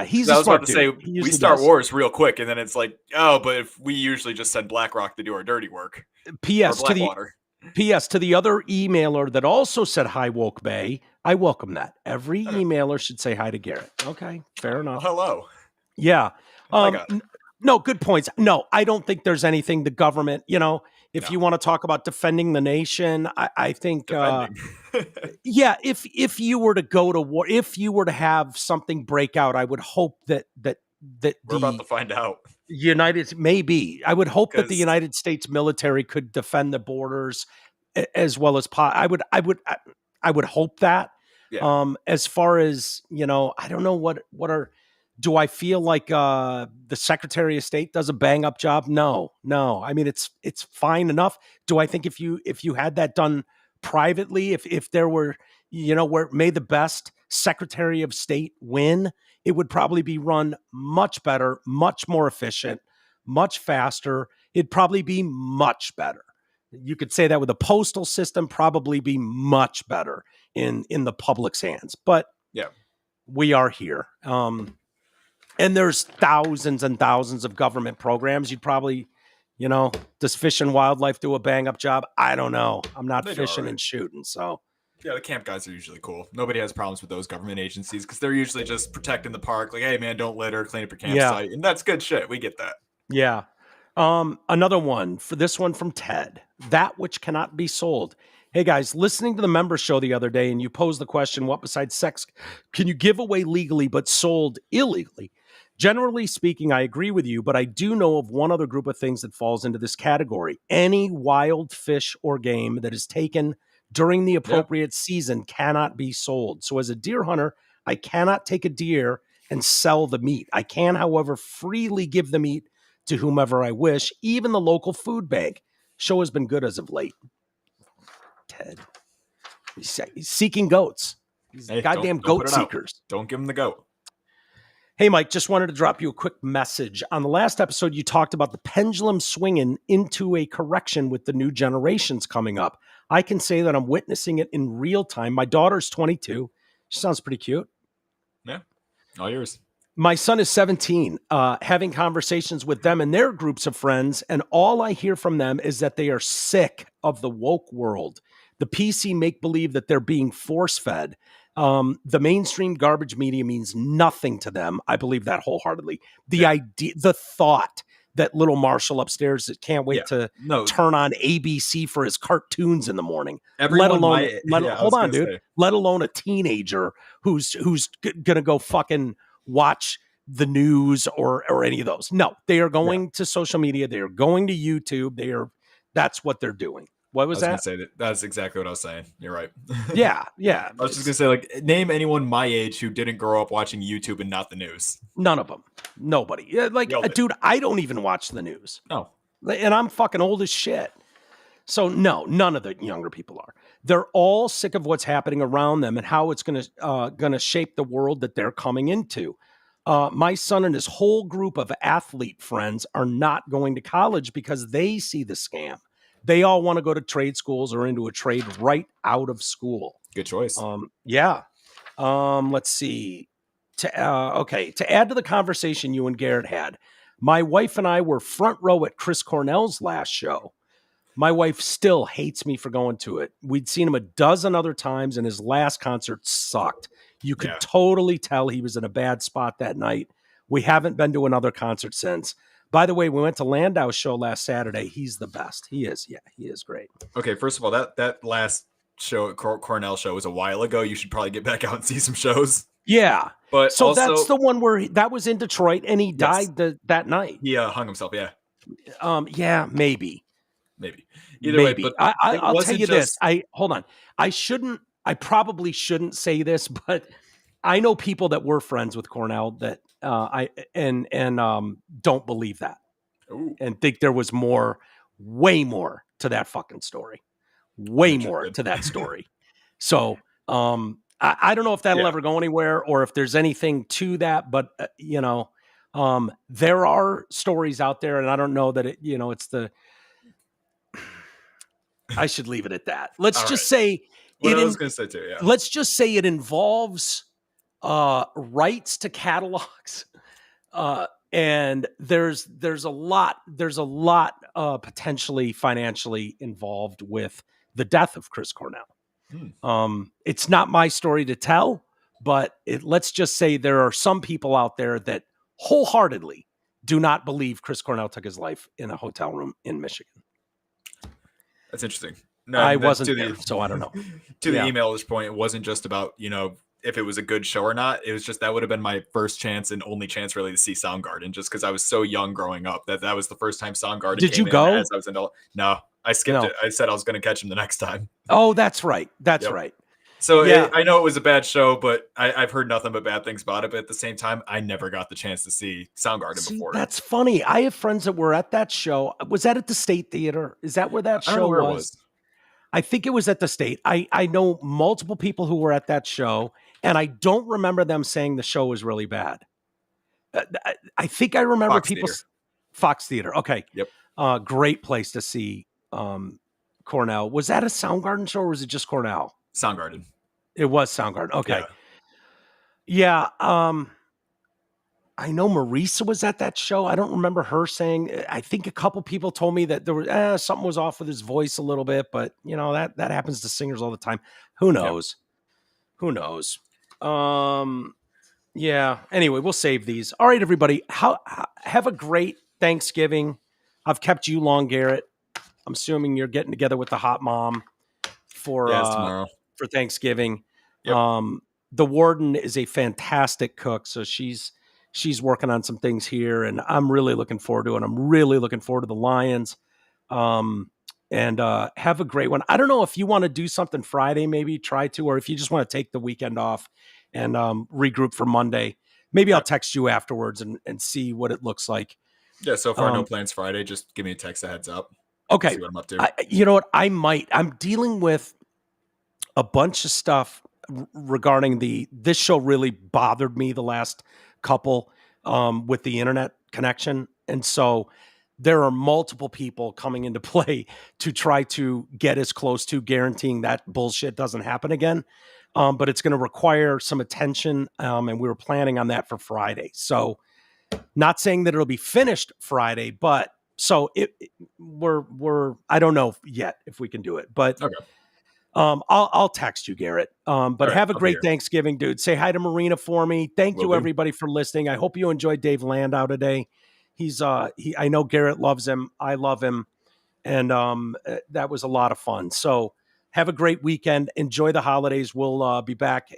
He's I was about to say, we start wars real quick, and then it's like, oh, but if we usually just send BlackRock to do our dirty work. P.S. to the other emailer that also said hi, Woke Bay, I welcome that. Every emailer should say hi to Garrett. Okay, fair enough. Well, hello. Yeah. No, good points. No, I don't think there's anything the government, you know, if you want to talk about defending the nation, I think, if you were to go to war, if you were to have something break out, I would hope that we're about to find out. I would hope that the United States military could defend the borders as well as I would hope that. Yeah. As far as, you know, I don't know do I feel like the Secretary of State does a bang up job? No. I mean, it's fine enough. Do I think if you had that done privately, if there were, you know, where may the best Secretary of State win, it would probably be run much better, much more efficient, much faster. It'd probably be much better. You could say that with the postal system, probably be much better in the public's hands. But we are here. And there's thousands and thousands of government programs. You'd probably, you know, does Fish and Wildlife do a bang up job? I don't know. I'm not fishing and shooting. So, yeah, the camp guys are usually cool. Nobody has problems with those government agencies because they're usually just protecting the park. Like, hey, man, don't litter, clean up your campsite. And that's good shit. We get that. Yeah. Another one for this one from Ted. That which cannot be sold. Hey guys, listening to the member show the other day, and you posed the question, what besides sex can you give away legally but sold illegally? Generally speaking, I agree with you, but I do know of one other group of things that falls into this category. Any wild fish or game that is taken during the appropriate season cannot be sold. So as a deer hunter, I cannot take a deer and sell the meat. I can, however, freely give the meat to whomever I wish, even the local food bank. Show has been good as of late. Ted. He's seeking goats. These goddamn goat seekers. Don't give him the goat. Hey, Mike, just wanted to drop you a quick message. On the last episode, you talked about the pendulum swinging into a correction with the new generations coming up. I can say that I'm witnessing it in real time. My daughter's 22. She sounds pretty cute. Yeah, all yours. My son is 17, having conversations with them and their groups of friends, and all I hear from them is that they are sick of the woke world. The PC make-believe that they're being force-fed. The mainstream garbage media means nothing to them. I believe that wholeheartedly. The idea, the thought that little Marshall upstairs that can't wait to turn on ABC for his cartoons in the morning. Let alone a teenager who's gonna go fucking watch the news or any of those. No, they are going to social media. They are going to YouTube. That's what they're doing. What was that? That's exactly what I was saying. You're right. Yeah. I was just gonna say, like, name anyone my age who didn't grow up watching YouTube and not the news. None of them. Nobody. Dude, I don't even watch the news. No. And I'm fucking old as shit. So no, none of the younger people are. They're all sick of what's happening around them and how it's gonna shape the world that they're coming into. My son and his whole group of athlete friends are not going to college because they see the scam. They all want to go to trade schools or into a trade right out of school. Good choice. Let's see. To add to the conversation you and Garrett had, my wife and I were front row at Chris Cornell's last show. My wife still hates me for going to it. We'd seen him a dozen other times, and his last concert sucked. You could totally tell he was in a bad spot that night. We haven't been to another concert since. By the way, we went to Landau's show last Saturday. He's the best. He is. Yeah, he is great. Okay, first of all, that last show, Cornell show, was a while ago. You should probably get back out and see some shows. Yeah. But so also, that's the one where that was in Detroit, and he died that night. He hung himself, yeah. Yeah, maybe. Either way, but I'll tell you this. Hold on. I probably shouldn't say this, but I know people that were friends with Cornell that don't believe that. Ooh. And think there was way more to that fucking story. Way more to that story. So I don't know if that'll ever go anywhere or if there's anything to that, but there are stories out there, and I don't know that it's the. I should leave it at that. Let's just say I was going to say too. Yeah. Let's just say it involves rights to catalogs, and there's a lot potentially financially involved with the death of Chris Cornell. It's not my story to tell, but let's just say there are some people out there that wholeheartedly do not believe Chris Cornell took his life in a hotel room in Michigan. That's interesting. No, I wasn't there, so I don't know. To the emailer's point, it wasn't just about, if it was a good show or not. It was just that would have been my first chance and only chance really to see Soundgarden, just because I was so young growing up that was the first time Soundgarden Did came you go? As I was adult. No, I skipped it. I said I was going to catch him the next time. Oh, that's right. That's right. So I know it was a bad show, but I've heard nothing but bad things about it. But at the same time, I never got the chance to see Soundgarden before. That's funny. I have friends that were at that show. Was that at the State Theater? Is that where that show was? I think it was at the State. I know multiple people who were at that show, and I don't remember them saying the show was really bad. I think I remember Fox Theater. Okay. Yep. Great place to see Cornell. Was that a Soundgarden show or was it just Cornell? Soundgarden. It was Soundgarden. Okay. Yeah. I know Marisa was at that show. I don't remember her saying. I think a couple people told me that there was something was off with his voice a little bit, but that happens to singers all the time. Who knows? Yep. Who knows? Yeah. Anyway, we'll save these. All right, everybody. Have a great Thanksgiving. I've kept you long, Garrett. I'm assuming you're getting together with the hot mom for tomorrow for Thanksgiving. Yep. The warden is a fantastic cook, so she's working on some things here, and I'm really looking forward to it. I'm really looking forward to the Lions. And have a great one. I don't know if you want to do something Friday, maybe try to, or if you just want to take the weekend off and regroup for Monday. Maybe I'll text you afterwards and see what it looks like. Yeah, so far no plans Friday. Just give me a text, a heads up. Okay. See what I'm up to. You know what? I'm dealing with a bunch of stuff regarding this show really bothered me the last couple with the internet connection. And so there are multiple people coming into play to try to get as close to guaranteeing that bullshit doesn't happen again. But it's going to require some attention. And we were planning on that for Friday. So not saying that it'll be finished Friday, but so we're I don't know yet if we can do it, but okay. I'll text you, Garrett. But right, have a great Thanksgiving, dude. Say hi to Marina for me. Thank you everybody for listening. I hope you enjoyed Dave Landau today. He's I know Garrett loves him. I love him. And that was a lot of fun. So have a great weekend. Enjoy the holidays. We'll be back